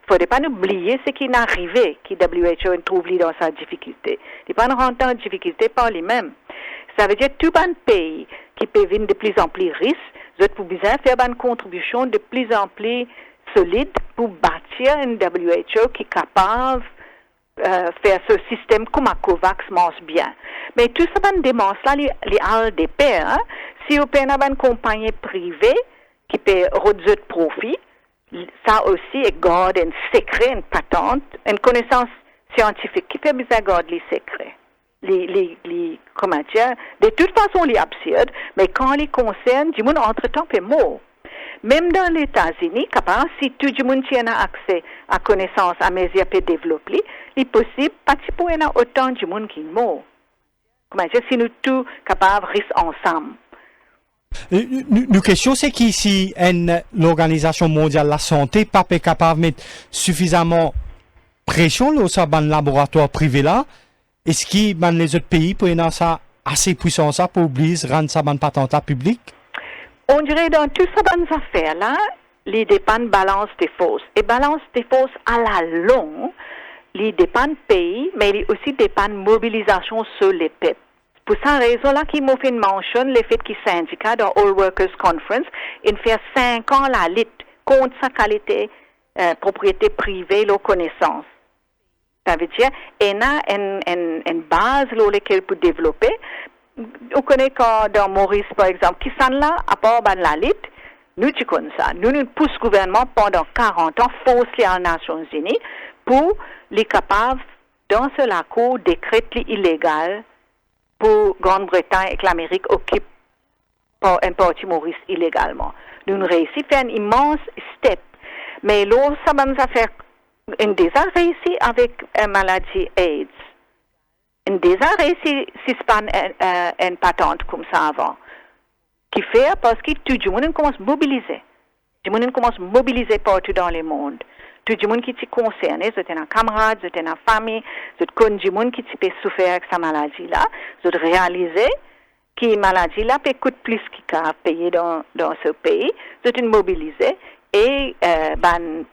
faudrait pas oublier ce qui est arrivé, qui WHO trouve dans sa difficulté. Il n'est pas rentré en difficulté par lui-même. Ça veut dire que tout un pays qui peut venir de plus en plus riche, vous êtes besoin faire une contribution de plus en plus solide pour bâtir une WHO qui est capable faire ce système comme un COVAX marche bien. Mais tout ça démontre là les ALDP. Hein? Si vous avez une compagnie privée qui peut réduire le profit, ça aussi est garde un secret, une patente, une connaissance scientifique qui peut besoin de garder les secrets. Comment dire, de toute façon, les absurdes, mais quand les concerne, du monde entre-temps fait mort. Même dans les États-Unis, si tout le monde a accès à connaissance, à mesure peut développer, il est possible, pas pour y avoir autant de monde qui est mort. Comment dire, si nous tous capables de rester ensemble. Nous question c'est qu'ici l'Organisation mondiale de la santé pas capable de mettre suffisamment pression sur les laboratoires privés là. Est-ce que les autres pays pour avoir ça assez puissant ça pour obliger rendre ça ban patente public? On dirait dans toutes ces affaires là, les dépendent balance des forces et balance des forces à la longue, les dépendent pays, mais ils aussi dépendent mobilisation sur les peuples. Pour cette raison-là, qui m'a fait mention le fait qu'il syndicat dans All Workers Conference, il fait 5 ans la lutte contre sa qualité propriété privée, la connaissance. Ça veut dire, il y a une base sur laquelle peut développer. On connaît quand dans Maurice, par exemple, qui sont là, à part la lutte, nous tu connais ça. Nous poussons le gouvernement pendant 40 ans, force les Nations Unies, pour les capables, dans ce cour, décréter illégal pour Grande-Bretagne et que l'Amérique occupe un parti Maurice illégalement. Nous avons réussi à faire un immense step. Mais là, ça va nous faire une déjà réussi avec une maladie AIDS. Une déjà réussi si ce pas une patente comme ça avant. Qui fait parce que tout le monde commence à mobiliser. Tout le monde commence à mobiliser partout dans le monde. Tout le monde qui est concerné, c'est un camarade, c'est une famille, c'est du monde qui peut souffrir avec sa maladie-là, c'est réaliser que la maladie-là peut coûter plus qu'il a payé dans ce pays, c'est une mobiliser et une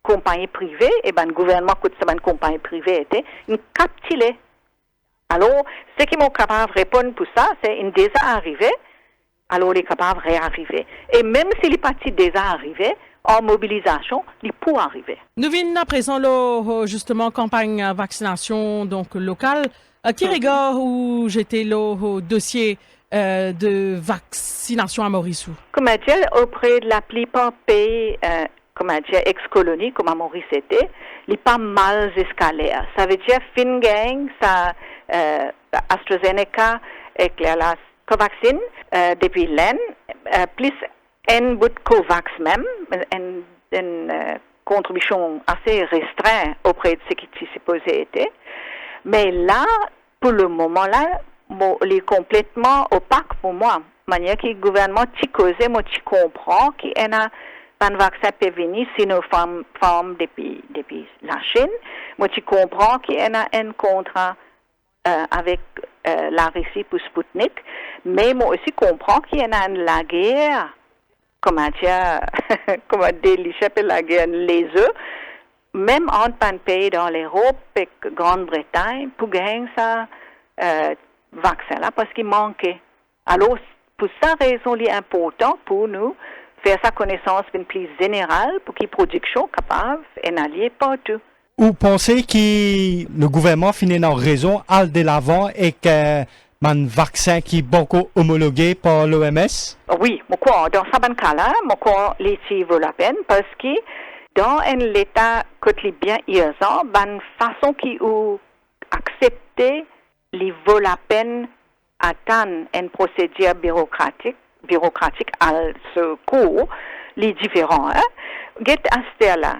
compagnie privée, et le gouvernement coûte ça une compagnie privée, était une capitulée. Alors, ce qui m'ont capable de répondre pour ça, c'est une déjà arrivé, alors il est capable de réarriver. Et même si les partis déjà arrivés, en mobilisation, il peut arriver. Nous venons à présent, justement, campagne vaccination donc locale. Qui regarde où j'étais au dossier de vaccination à Maurice? Comme dire, auprès de la plupart pays, ex-colonies, comme à Maurice était, il n'est pas mal escalaire. Ça veut dire, Fingang, ça, AstraZeneca et la Covaxin, depuis l'Aisne, plus un bout de COVAX même, une contribution assez restreinte auprès de ce qui était supposé être. Mais là, pour le moment-là, il est complètement opaque pour moi. De manière que le gouvernement t'y causait, moi t'y comprends qu'il y a un vaccin peut venir si nous formes depuis la Chine. Moi t'y comprends qu'il y a un contrat avec la Russie pour Sputnik. Mais moi aussi comprends qu'il y a la guerre. Comment dire, la guerre, les œufs, même entre un pays dans l'Europe et Grande-Bretagne, pour gagner ça vaccin-là, parce qu'il manquait. Alors, pour ça raison, il est important pour nous faire sa connaissance une plus générale pour qu'il y ait production capable et n'allier partout. Vous pensez que le gouvernement finit dans raison, aller de l'avant et que un vaccin qui est beaucoup homologué par l'OMS? Oui, dans ce cas-là, l'étude vaut la peine parce que dans un état qui est bien urgent, une façon qui accepter les vaut la peine attendre une procédure bureaucratique à ce cours, les différents. Get à là,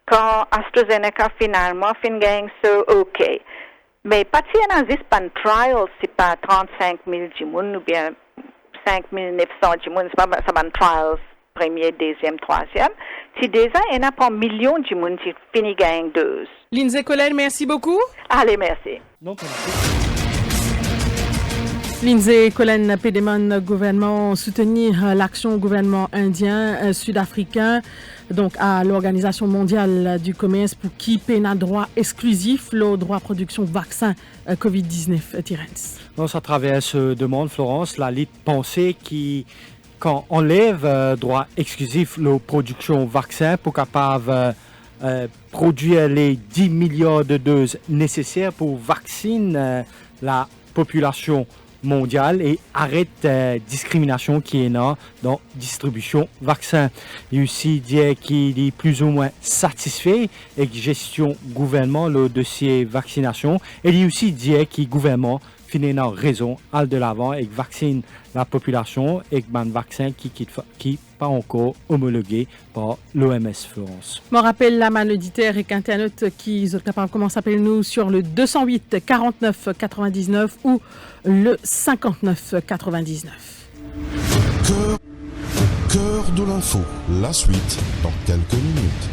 quand AstraZeneca finalement finit OK. Mais pas si on a juste pas un trial, c'est pas 35 000 djimoun ou bien 5 900 djimoun, c'est pas un trial premier, deuxième, troisième. Si déjà, on a pas millions de djimoun qui finit gagnant dose. Lindsay Collen, merci beaucoup. Allez, merci. Lindsay Collen demande au gouvernement soutenir l'action du gouvernement indien, sud-africain donc à l'Organisation mondiale du commerce pour qui paie un droit exclusif le droit de production vaccin COVID-19, Terence. Donc, à travers ce demande, Florence, la Ligue pensée qui, quand on enlève droit exclusif la production vaccin pour capable produire les 10 milliards de doses nécessaires pour vacciner la population mondiale et arrête discrimination qui est dans distribution vaccin. Il y a aussi dit qu'il est plus ou moins satisfait avec gestion gouvernement le dossier vaccination et il y a aussi dit que le gouvernement finit dans raison à de l'avant et vaccine la population et un vaccin qui pas encore homologué par l'OMS France. Je me rappelle la man auditeur et qu'Internet qui est capable comment s'appelle nous sur le 208 49 99 ou le 59 99. Cœur de l'info, la suite dans quelques minutes.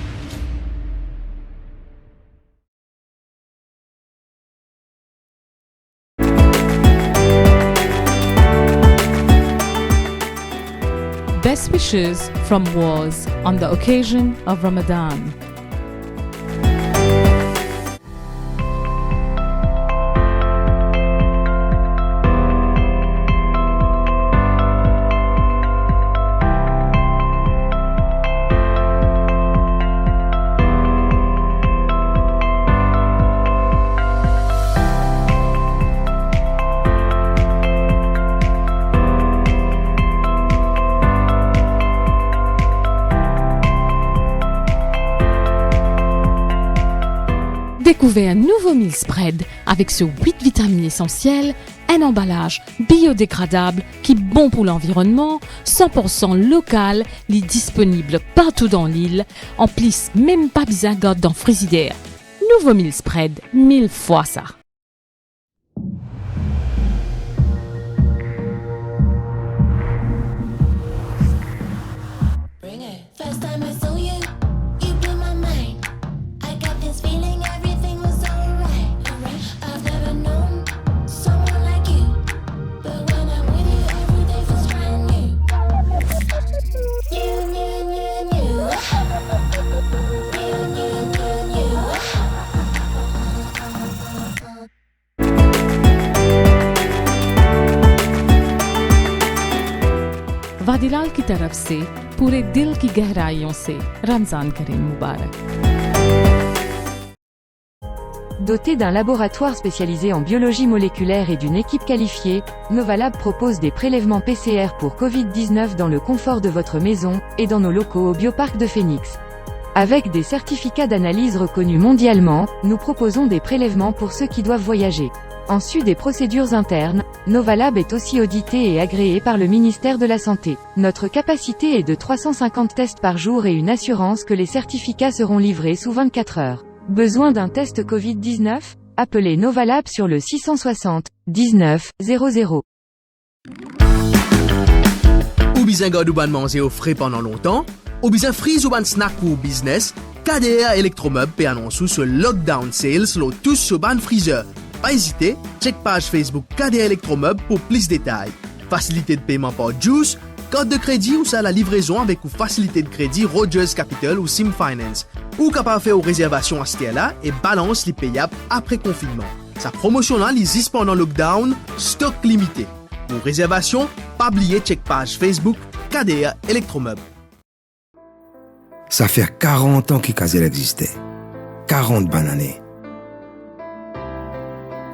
Best wishes from Wars on the occasion of Ramadan. Découvrez un nouveau meal spread avec ce 8 vitamines essentielles, un emballage biodégradable qui est bon pour l'environnement, 100% local, il est disponible partout dans l'île, en plus même pas besoin de garder dans le frigidaire. Nouveau meal spread, 1000 fois ça. Vadilal की तरफ से पूरे दिल की गहराइयों से रमजान करीम मुबारक. Doté d'un laboratoire spécialisé en biologie moléculaire et d'une équipe qualifiée, Novalab propose des prélèvements PCR pour Covid-19 dans le confort de votre maison et dans nos locaux au Bioparc de Phoenix. Avec des certificats d'analyse reconnus mondialement, nous proposons des prélèvements pour ceux qui doivent voyager. En sus des procédures internes, Novalab est aussi audité et agréé par le ministère de la Santé. Notre capacité est de 350 tests par jour et une assurance que les certificats seront livrés sous 24 heures. Besoin d'un test Covid-19? Appelez Novalab sur le 660 19 00. Ou bien garde ou ban manger au frais pendant longtemps, ou bien freeze ou ban snack ou business, KDR Electromeubles peut annoncer sur Lockdown Sales lo tous sur ban freezer. Pas hésiter, check page Facebook KDR Electromeubles pour plus de détails. Facilité de paiement par Juice, carte de crédit ou ça la livraison avec ou facilité de crédit Rogers Capital ou Sim Finance. Ou capable faire aux réservations à ce là et balance les payables après confinement. Sa promotion là, les pendant lockdown, stock limité. Pour réservation, pas oublier check page Facebook KDR Electromeubles. Ça fait 40 ans que Kazel existait. 40 bonnes années.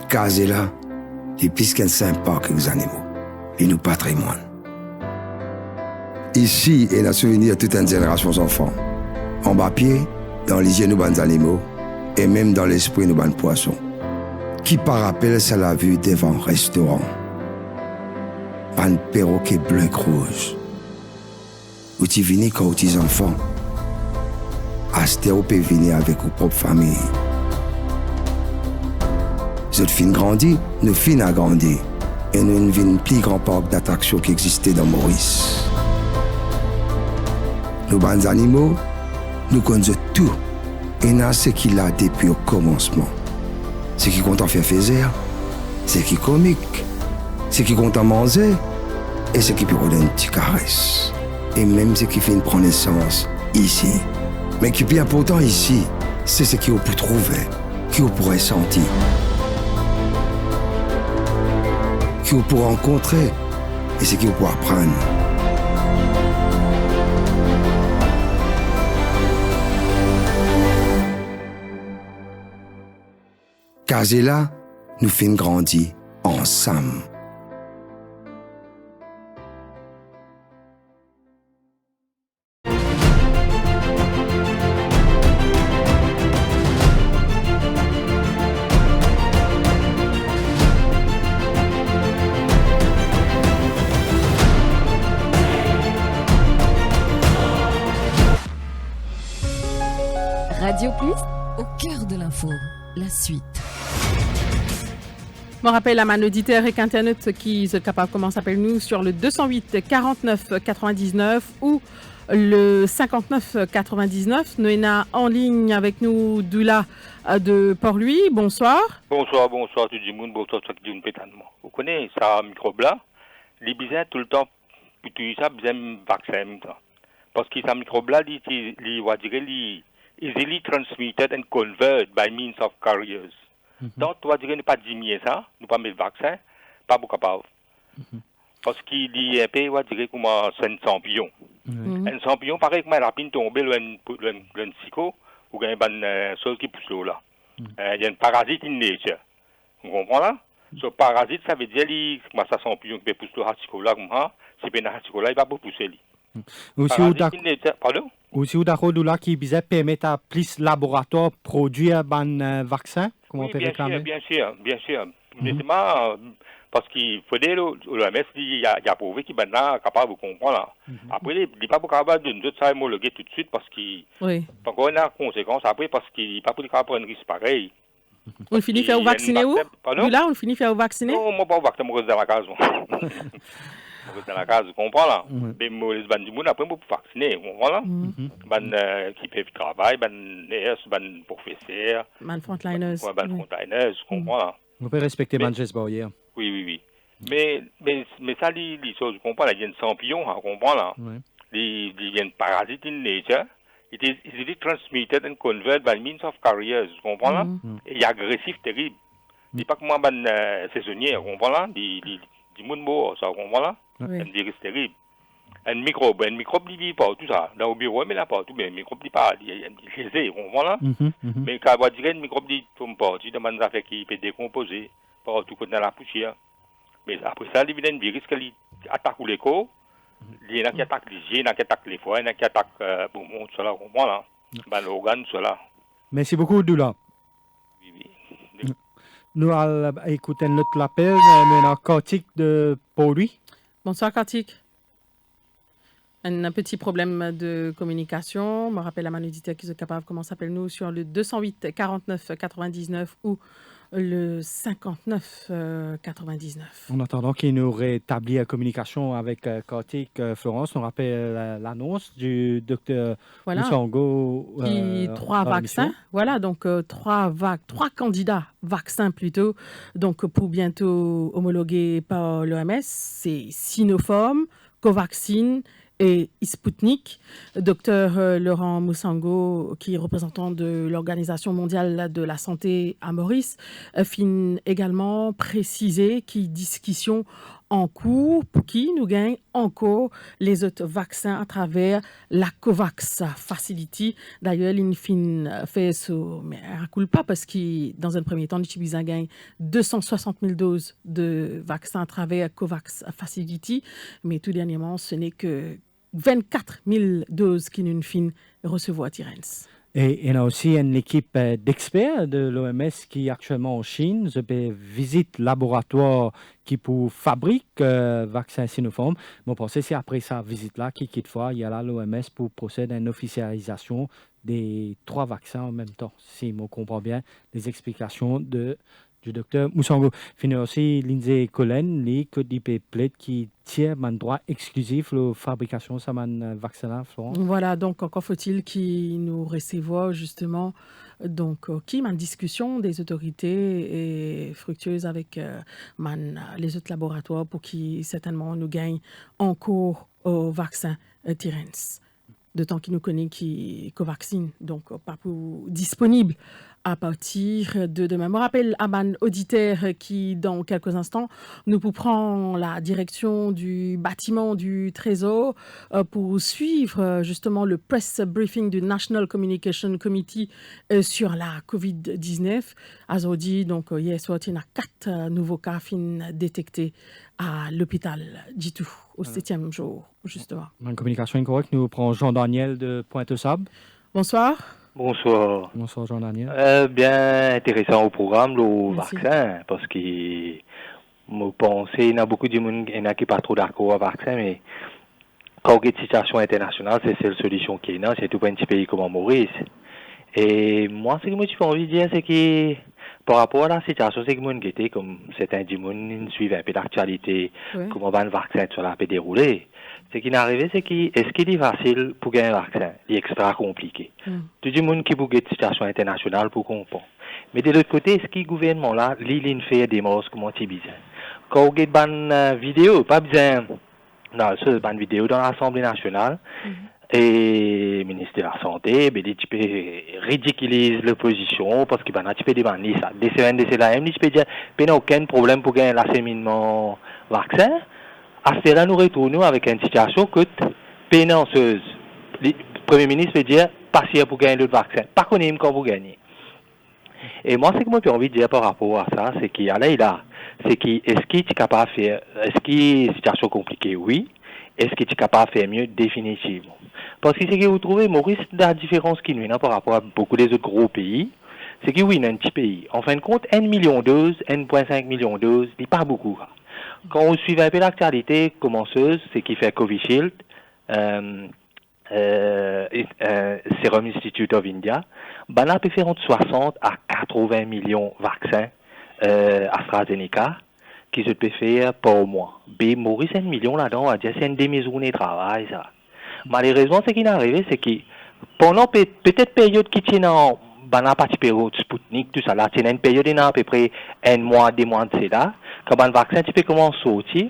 Kazela, est plus qu'un simple parc avec les animaux. Et nous patrimoine. Ici, il y a un souvenir de toute une génération d'enfants. En bas pied, dans les yeux, nous bonnes animaux, et même dans l'esprit, nous bonnes poissons. Qui par rappel, ça l'a vu devant un restaurant. Un perroquet bleu et rouge. Où tu venais quand tu es enfant. Astéro peut venir avec vos propres familles. Cette fin grandit, nous fin agrandi. Et nous avons un plus grand parc d'attractions qui existait dans Maurice. Nos bons animaux, nous connaissons tout. Et nous avons ce qu'il a depuis le commencement. Ce qui compte en faire faire, ce qui est comique, ce qui compte en manger, et ce qui peut donner une petite caresse. Et même ce qui fait une prendre naissance ici. Mais qui est bien important ici, c'est ce qu'on peut trouver, qu'on pourrait sentir, qu'on peut rencontrer et ce qu'on peut apprendre. Car c'est là, nous faisons grandir ensemble. Radio Plus, au cœur de l'info, la suite. Je me rappelle à mon auditeur et Internet qui est capable, comment s'appelle-nous, sur le 208 49 99 ou le 59 99. Nous sommes en ligne avec nous Doula de Port-Louis. Bonsoir. Bonsoir tout le monde. Bonsoir tout le monde. Vous connaissez ça, microbe-là? Les bizarres tout le temps, puis ça, besoin vaccin. Parce que ça microbe-là, il easily transmitted and conveyed by means of carriers. Donc, tu vas dire, ne pas diminuer ça, ne pas mettre vaccin, pas beaucoup capable. Parce qu'il dit un peu, on va dire, comme un champignon. Un champignon, pareil, comme un lapin tombé, le psycho, ou il y a une chose qui pousse là. Il y a un parasite in nature. Vous comprenez là? Ce parasite, ça veut dire, que ça champignon qui peut pousser le psycho là, comme ça, si bien le psycho là, il va pas pousser. Aussi, ou d'accord, là, qui permettre à plus laboratoire produire un vaccin, comment on peut réclamer? Bien sûr. Justement, parce qu'il faut dire, l'OMS, il a prouvé qu'il est capable de comprendre. Après, il n'est pas capable de nous homologuer tout de suite parce qu'il encore une conséquence après parce qu'il n'est pas capable de prendre un risque pareil. On finit faire vacciner où? Là, on finit faire vacciner? Non, moi, pas vacciner, moi, dans la case. Dans la case, vous comprenez là? Mais les bandes du monde, après, pour vacciner, vous comprenez là? Qui peuvent travailler, nurses, professeurs. Frontliners. Frontliners, vous comprenez là? On peut respecter les gestes barrières. Oui. Mais ça, les choses, vous comprenez là? Il y a un champignon, vous comprenez là? Il y a un parasite in nature. It is easily transmitted and conveyed by means of carriers, vous comprenez là? Et il est agressif, terrible. Il n'est pas comme un saisonnier, vous comprenez là? Du monde mort, ça, vous comprenez là? Un virus terrible. Un microbe, il vit pas, tout ça. Dans le bureau, mais là, pas tout, mais un microbe, il pas, il est vous comprenez là? Mais quand on va dire un microbe, il ne tombe pas, il demande des affaires qui peut décomposer, pas tout dans la poussière. Mais après ça, il y a un virus qui attaque les corps, il y en a qui attaquent les yeux, il y en a qui attaquent les foies, il y en a qui attaquent tout ça, vous comprenez là? L'organe, tout ça. Merci beaucoup, Doula. Oui. Nous allons écouter notre appel, maintenant, Kartik de Port-Louis. Bonsoir, Kartik. Un petit problème de communication. Je me rappelle à mon auditeur qui est capable, comment s'appelle-nous, sur le 208 49 99 ou le 59 99. En attendant qu'il nous rétablit la communication avec Kartik, Florence, on rappelle l'annonce du docteur Moussango. Trois vaccins. Voilà, donc trois candidats vaccins plutôt. Donc pour bientôt homologuer par l'OMS, c'est Sinopharm, Covaxin et Sputnik. Docteur Laurent Moussango, qui est représentant de l'Organisation mondiale de la santé à Maurice, fin également précisé qu'il y a discussion en cours pour qui nous gagne encore les autres vaccins à travers la COVAX Facility. D'ailleurs, il fin fait ça, mais elle ne coule pas parce que dans un premier temps, il a gagné 260 000 doses de vaccins à travers COVAX Facility, mais tout dernièrement, ce n'est que 24 000 doses qui nous fin recevoir à Tirens. Et il y a aussi une équipe d'experts de l'OMS qui est actuellement en Chine. Je visite laboratoire qui pour fabrique vaccin Sinopharm. Mon pensée, c'est après sa visite-là, qui fois, il y a là l'OMS pour procéder à une officialisation des 3 vaccins en même temps. Si je comprends bien les explications du docteur Moussango. Finit aussi Lindsay Collen, qui tient un droit exclusif la fabrication de ce vaccin-là, Florent. Voilà, donc encore faut-il qu'il nous recevoir justement, donc qui m'a discussion des autorités et fructueuse avec les autres laboratoires pour qui certainement nous gagnent en cours au vaccin Tirens. de temps qui nous connaît qui vaccine, donc pas pour disponible à partir de demain. Je me rappelle à mon auditeur qui, dans quelques instants, nous prend la direction du bâtiment du Trésor pour suivre justement le press briefing du National Communication Committee sur la COVID-19. Aujourd'hui, donc, hier soir, il y a 4 nouveaux cas détectés à l'hôpital Djitou, au 7e jour, justement. En communication incorrecte, nous prenons Jean-Daniel de Pointe-aux-Sables. Bonsoir. Bonsoir. Bonsoir Jean-Daniel. Bien intéressant au programme, le Merci. vaccin, parce que je pense qu'il y a beaucoup de gens qui ne sont pas trop d'accord avec le vaccin, mais quand il y a une situation internationale, c'est la seule solution qui est là, c'est tout pour un petit pays comme Maurice. Et moi, ce que j'ai envie de dire, c'est que par rapport à la situation, c'est que moi, comme certains du monde suivent un peu l'actualité, comment le vaccin peut dérouler. Ce qui est arrivé, c'est est-ce qu'il est facile pour gagner un vaccin? Il est extra compliqué. Tout le monde qui bouge une situation internationale pour comprendre. Mais de l'autre côté, est-ce que le gouvernement là, il fait des morts comme tu dis? Quand on regarde une vidéo, pas besoin, non, c'est une vidéo dans l'Assemblée nationale, et le ministre de la Santé, il peut ridiculiser l'opposition parce qu'il y a un petit peu de ça. Des semaines de cela, il peut dire qu'il n'y a aucun problème pour gagner l'acheminement vaccin. À ce là nous retournons avec une situation que pénanceuse. Le Premier ministre peut dire passer pour gagner l'autre vaccin. Pas qu'on aime quand vous gagnez. Et moi, ce que moi j'ai envie de dire par rapport à ça, c'est qu'il y a là, c'est est-ce qu'il est capable de faire, est-ce qu'il y a une situation compliquée? Oui. Est-ce qu'il est capable de faire mieux? Définitivement. Parce que c'est que vous trouvez, Maurice, la différence qui nous est par rapport à beaucoup des autres gros pays, c'est que oui, il y a un petit pays. En fin de compte, 1 million de doses, 1,5 million de doses, il n'y a pas beaucoup. Quand on suit un peu l'actualité commenceuse, c'est qu'il fait Covishield, Serum Institute of India, ben là, on peut faire entre 60 à 80 millions de vaccins AstraZeneca qui se peut faire par mois. Mais Maurice, 1 million là-dedans, on va dire c'est une demi-journée de travail, ça. Malheureusement, ce qui est arrivé, c'est que pendant peut-être période qui tient en la partie période Sputnik, tout ça, là, tient une période à peu près 1 mois, 2 mois de cela. Quand un vaccin, tu peux commencer à sortir,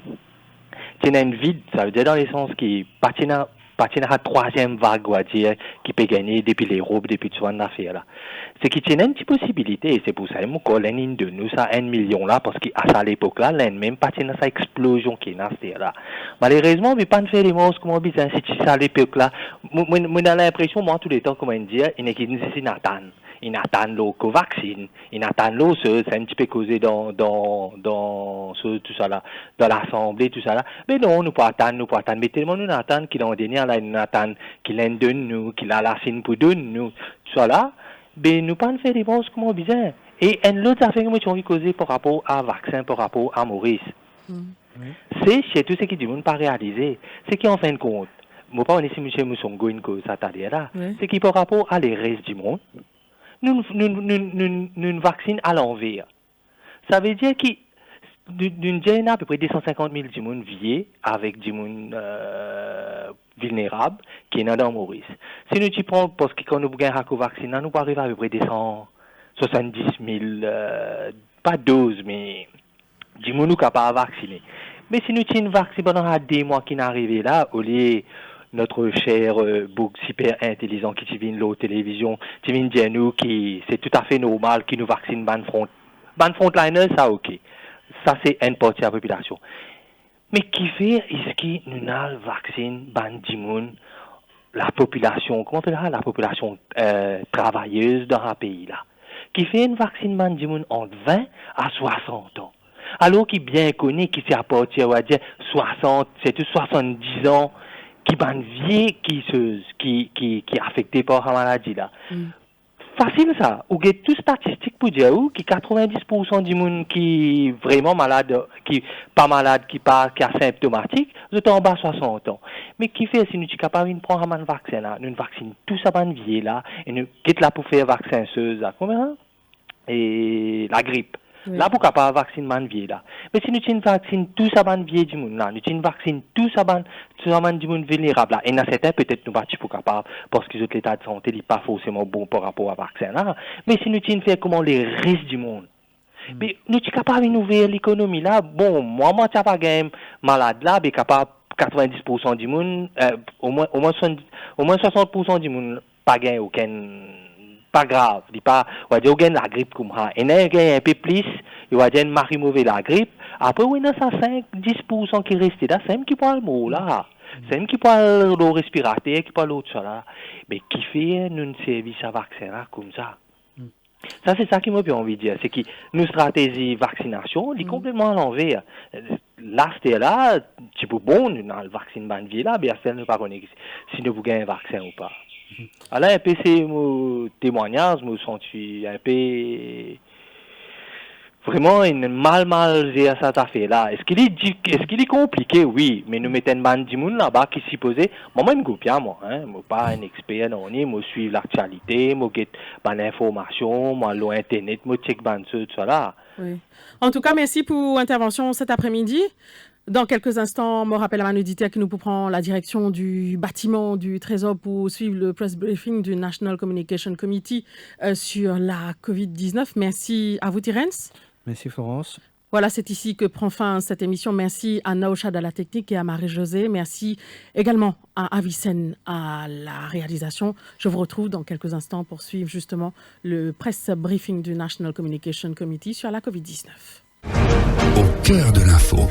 tient un vide, ça veut dire dans le sens qui patine à la 3e vague, on va dire, qui peut gagner depuis l'Europe, depuis tout ça, l'affaire là. C'est qu'il y a une petite possibilité, et c'est pour ça que nous, de nous, ça 1 million là, parce qu'à ça l'époque là, même pas de sa explosion qui est dans cette là. Malheureusement, on ne peut pas faire les mots comme on dit, si ça à l'époque là. Moi, j'ai l'impression, moi, tous les temps, comment dire, il n'est qu'une d'attendre. Il attend le Covaxin, il attend l'eau, c'est un petit peu causé dans tout ça là, dans l'Assemblée, tout ça là. Mais non, nous pas attendre. Mais tellement nous attendons qu'il en dernier là, nous attendons qu'il en donne nous, qu'il a la signe pour donner nous, tout ça là. Mais nous pas faire des choses comme bizarre. Et une autre affaire que moi j'ai envie de causer par rapport à vaccin, par rapport à Maurice. C'est chez tout ce qui du monde pas réalisé. C'est qu'en fin de compte, moi pas on est si monsieur Moussongo une cause ça t'a dit là. C'est qui par rapport à les restes du monde. Nous vaccinons à l'envers. Ça veut dire que d'une gêne à peu près 250 000 du monde vieillit avec du monde vulnérable qui est dans Maurice. Si nous y prenons, parce que quand nous gagnons la vaccin, nous arrivons à peu près 270 000, pas 12, mais du monde nous capable de vacciner. Mais si nous avons vaccin pendant 2 mois qui n'arrivent là, au lieu notre cher bouc super intelligent qui vient la télévision, qui vient dire nous qui c'est tout à fait normal qui nous vaccine ban frontliner, ça ok. Ça c'est une partie de la population. Mais qui fait est-ce que nous n'avons vaccine ban dimoun la population, comment on appelle la population travailleuse dans un pays là, qui fait une vaccine ban dimoun entre 20 à 60 ans. Alors qui bien connu qui c'est à partir on va dire 60, c'est tout 70 ans qui ban vieux qui affecté par la maladie là. Facile ça. Ou get tout statistique pour dire qui 90% du monde qui vraiment malade, qui pas malade, qui asymptomatique, c'est en bas 60 ans. Mais qui fait si nous sommes capables de prendre un vaccin là, nous vaccinons tout ça ban vieux là et nous quitte là pour faire vaccin combien et la grippe. Là, pour capable vacciner man vieux là. Mais si nous avons vaccine tout ça ban vieux du monde là, nous avons vaccine tout ça ban du monde vulnérable là. Et dans certains peut-être nous pas pour capable parce que l'état de santé n'est pas forcément bon par rapport à vaccin là. Mais si nous avons fait comment les restes du monde. Mais nous sommes capables d'ouvrir l'économie là. Bon, moi tu pas game malade là, mais capable 90% du monde, au moins 60% du monde pas gain aucun, pas grave, il pas, on va dire aucun la grippe comme ça. Et là, il y a un peu plus, il va dire marie mauvais la grippe. Après, oui, ça 5-10% qui reste là, c'est même qui parle le mot là. C'est même qui parle le respirateur, qui parle l'autre ça là. Mais qui fait un service à vaccin là comme ça? Ça, c'est ça qui m'a bien envie de dire. C'est que nos stratégies vaccination, est complètement à l'envers. Là, c'était là, tu peux bon, dans le vaccin de vie là, bien sûr, ne pas connaître si nous vous gagnez un vaccin ou pas. Alors, un peu, c'est mon témoignage, je me sens un peu vraiment une mal à cette affaire-là. Est-ce qu'il est compliqué? Oui, mais nous mettons une bande de monde là-bas qui s'y posait. Moi, je ne suis moi, hein. Je suis pas un expert, non, je suis l'actualité, je suis l'information, je suis l'internet, je check tout ça là. Oui. En tout cas, merci pour l'intervention cet après-midi. Dans quelques instants, je rappelle à un auditeur qui nous prend la direction du bâtiment du Trésor pour suivre le press briefing du National Communication Committee sur la COVID-19. Merci à vous, Terence. Merci, Florence. Voilà, c'est ici que prend fin cette émission. Merci à Naochad à la technique et à Marie-Josée. Merci également à Avicenne à la réalisation. Je vous retrouve dans quelques instants pour suivre justement le press briefing du National Communication Committee sur la COVID-19. Au cœur de l'info.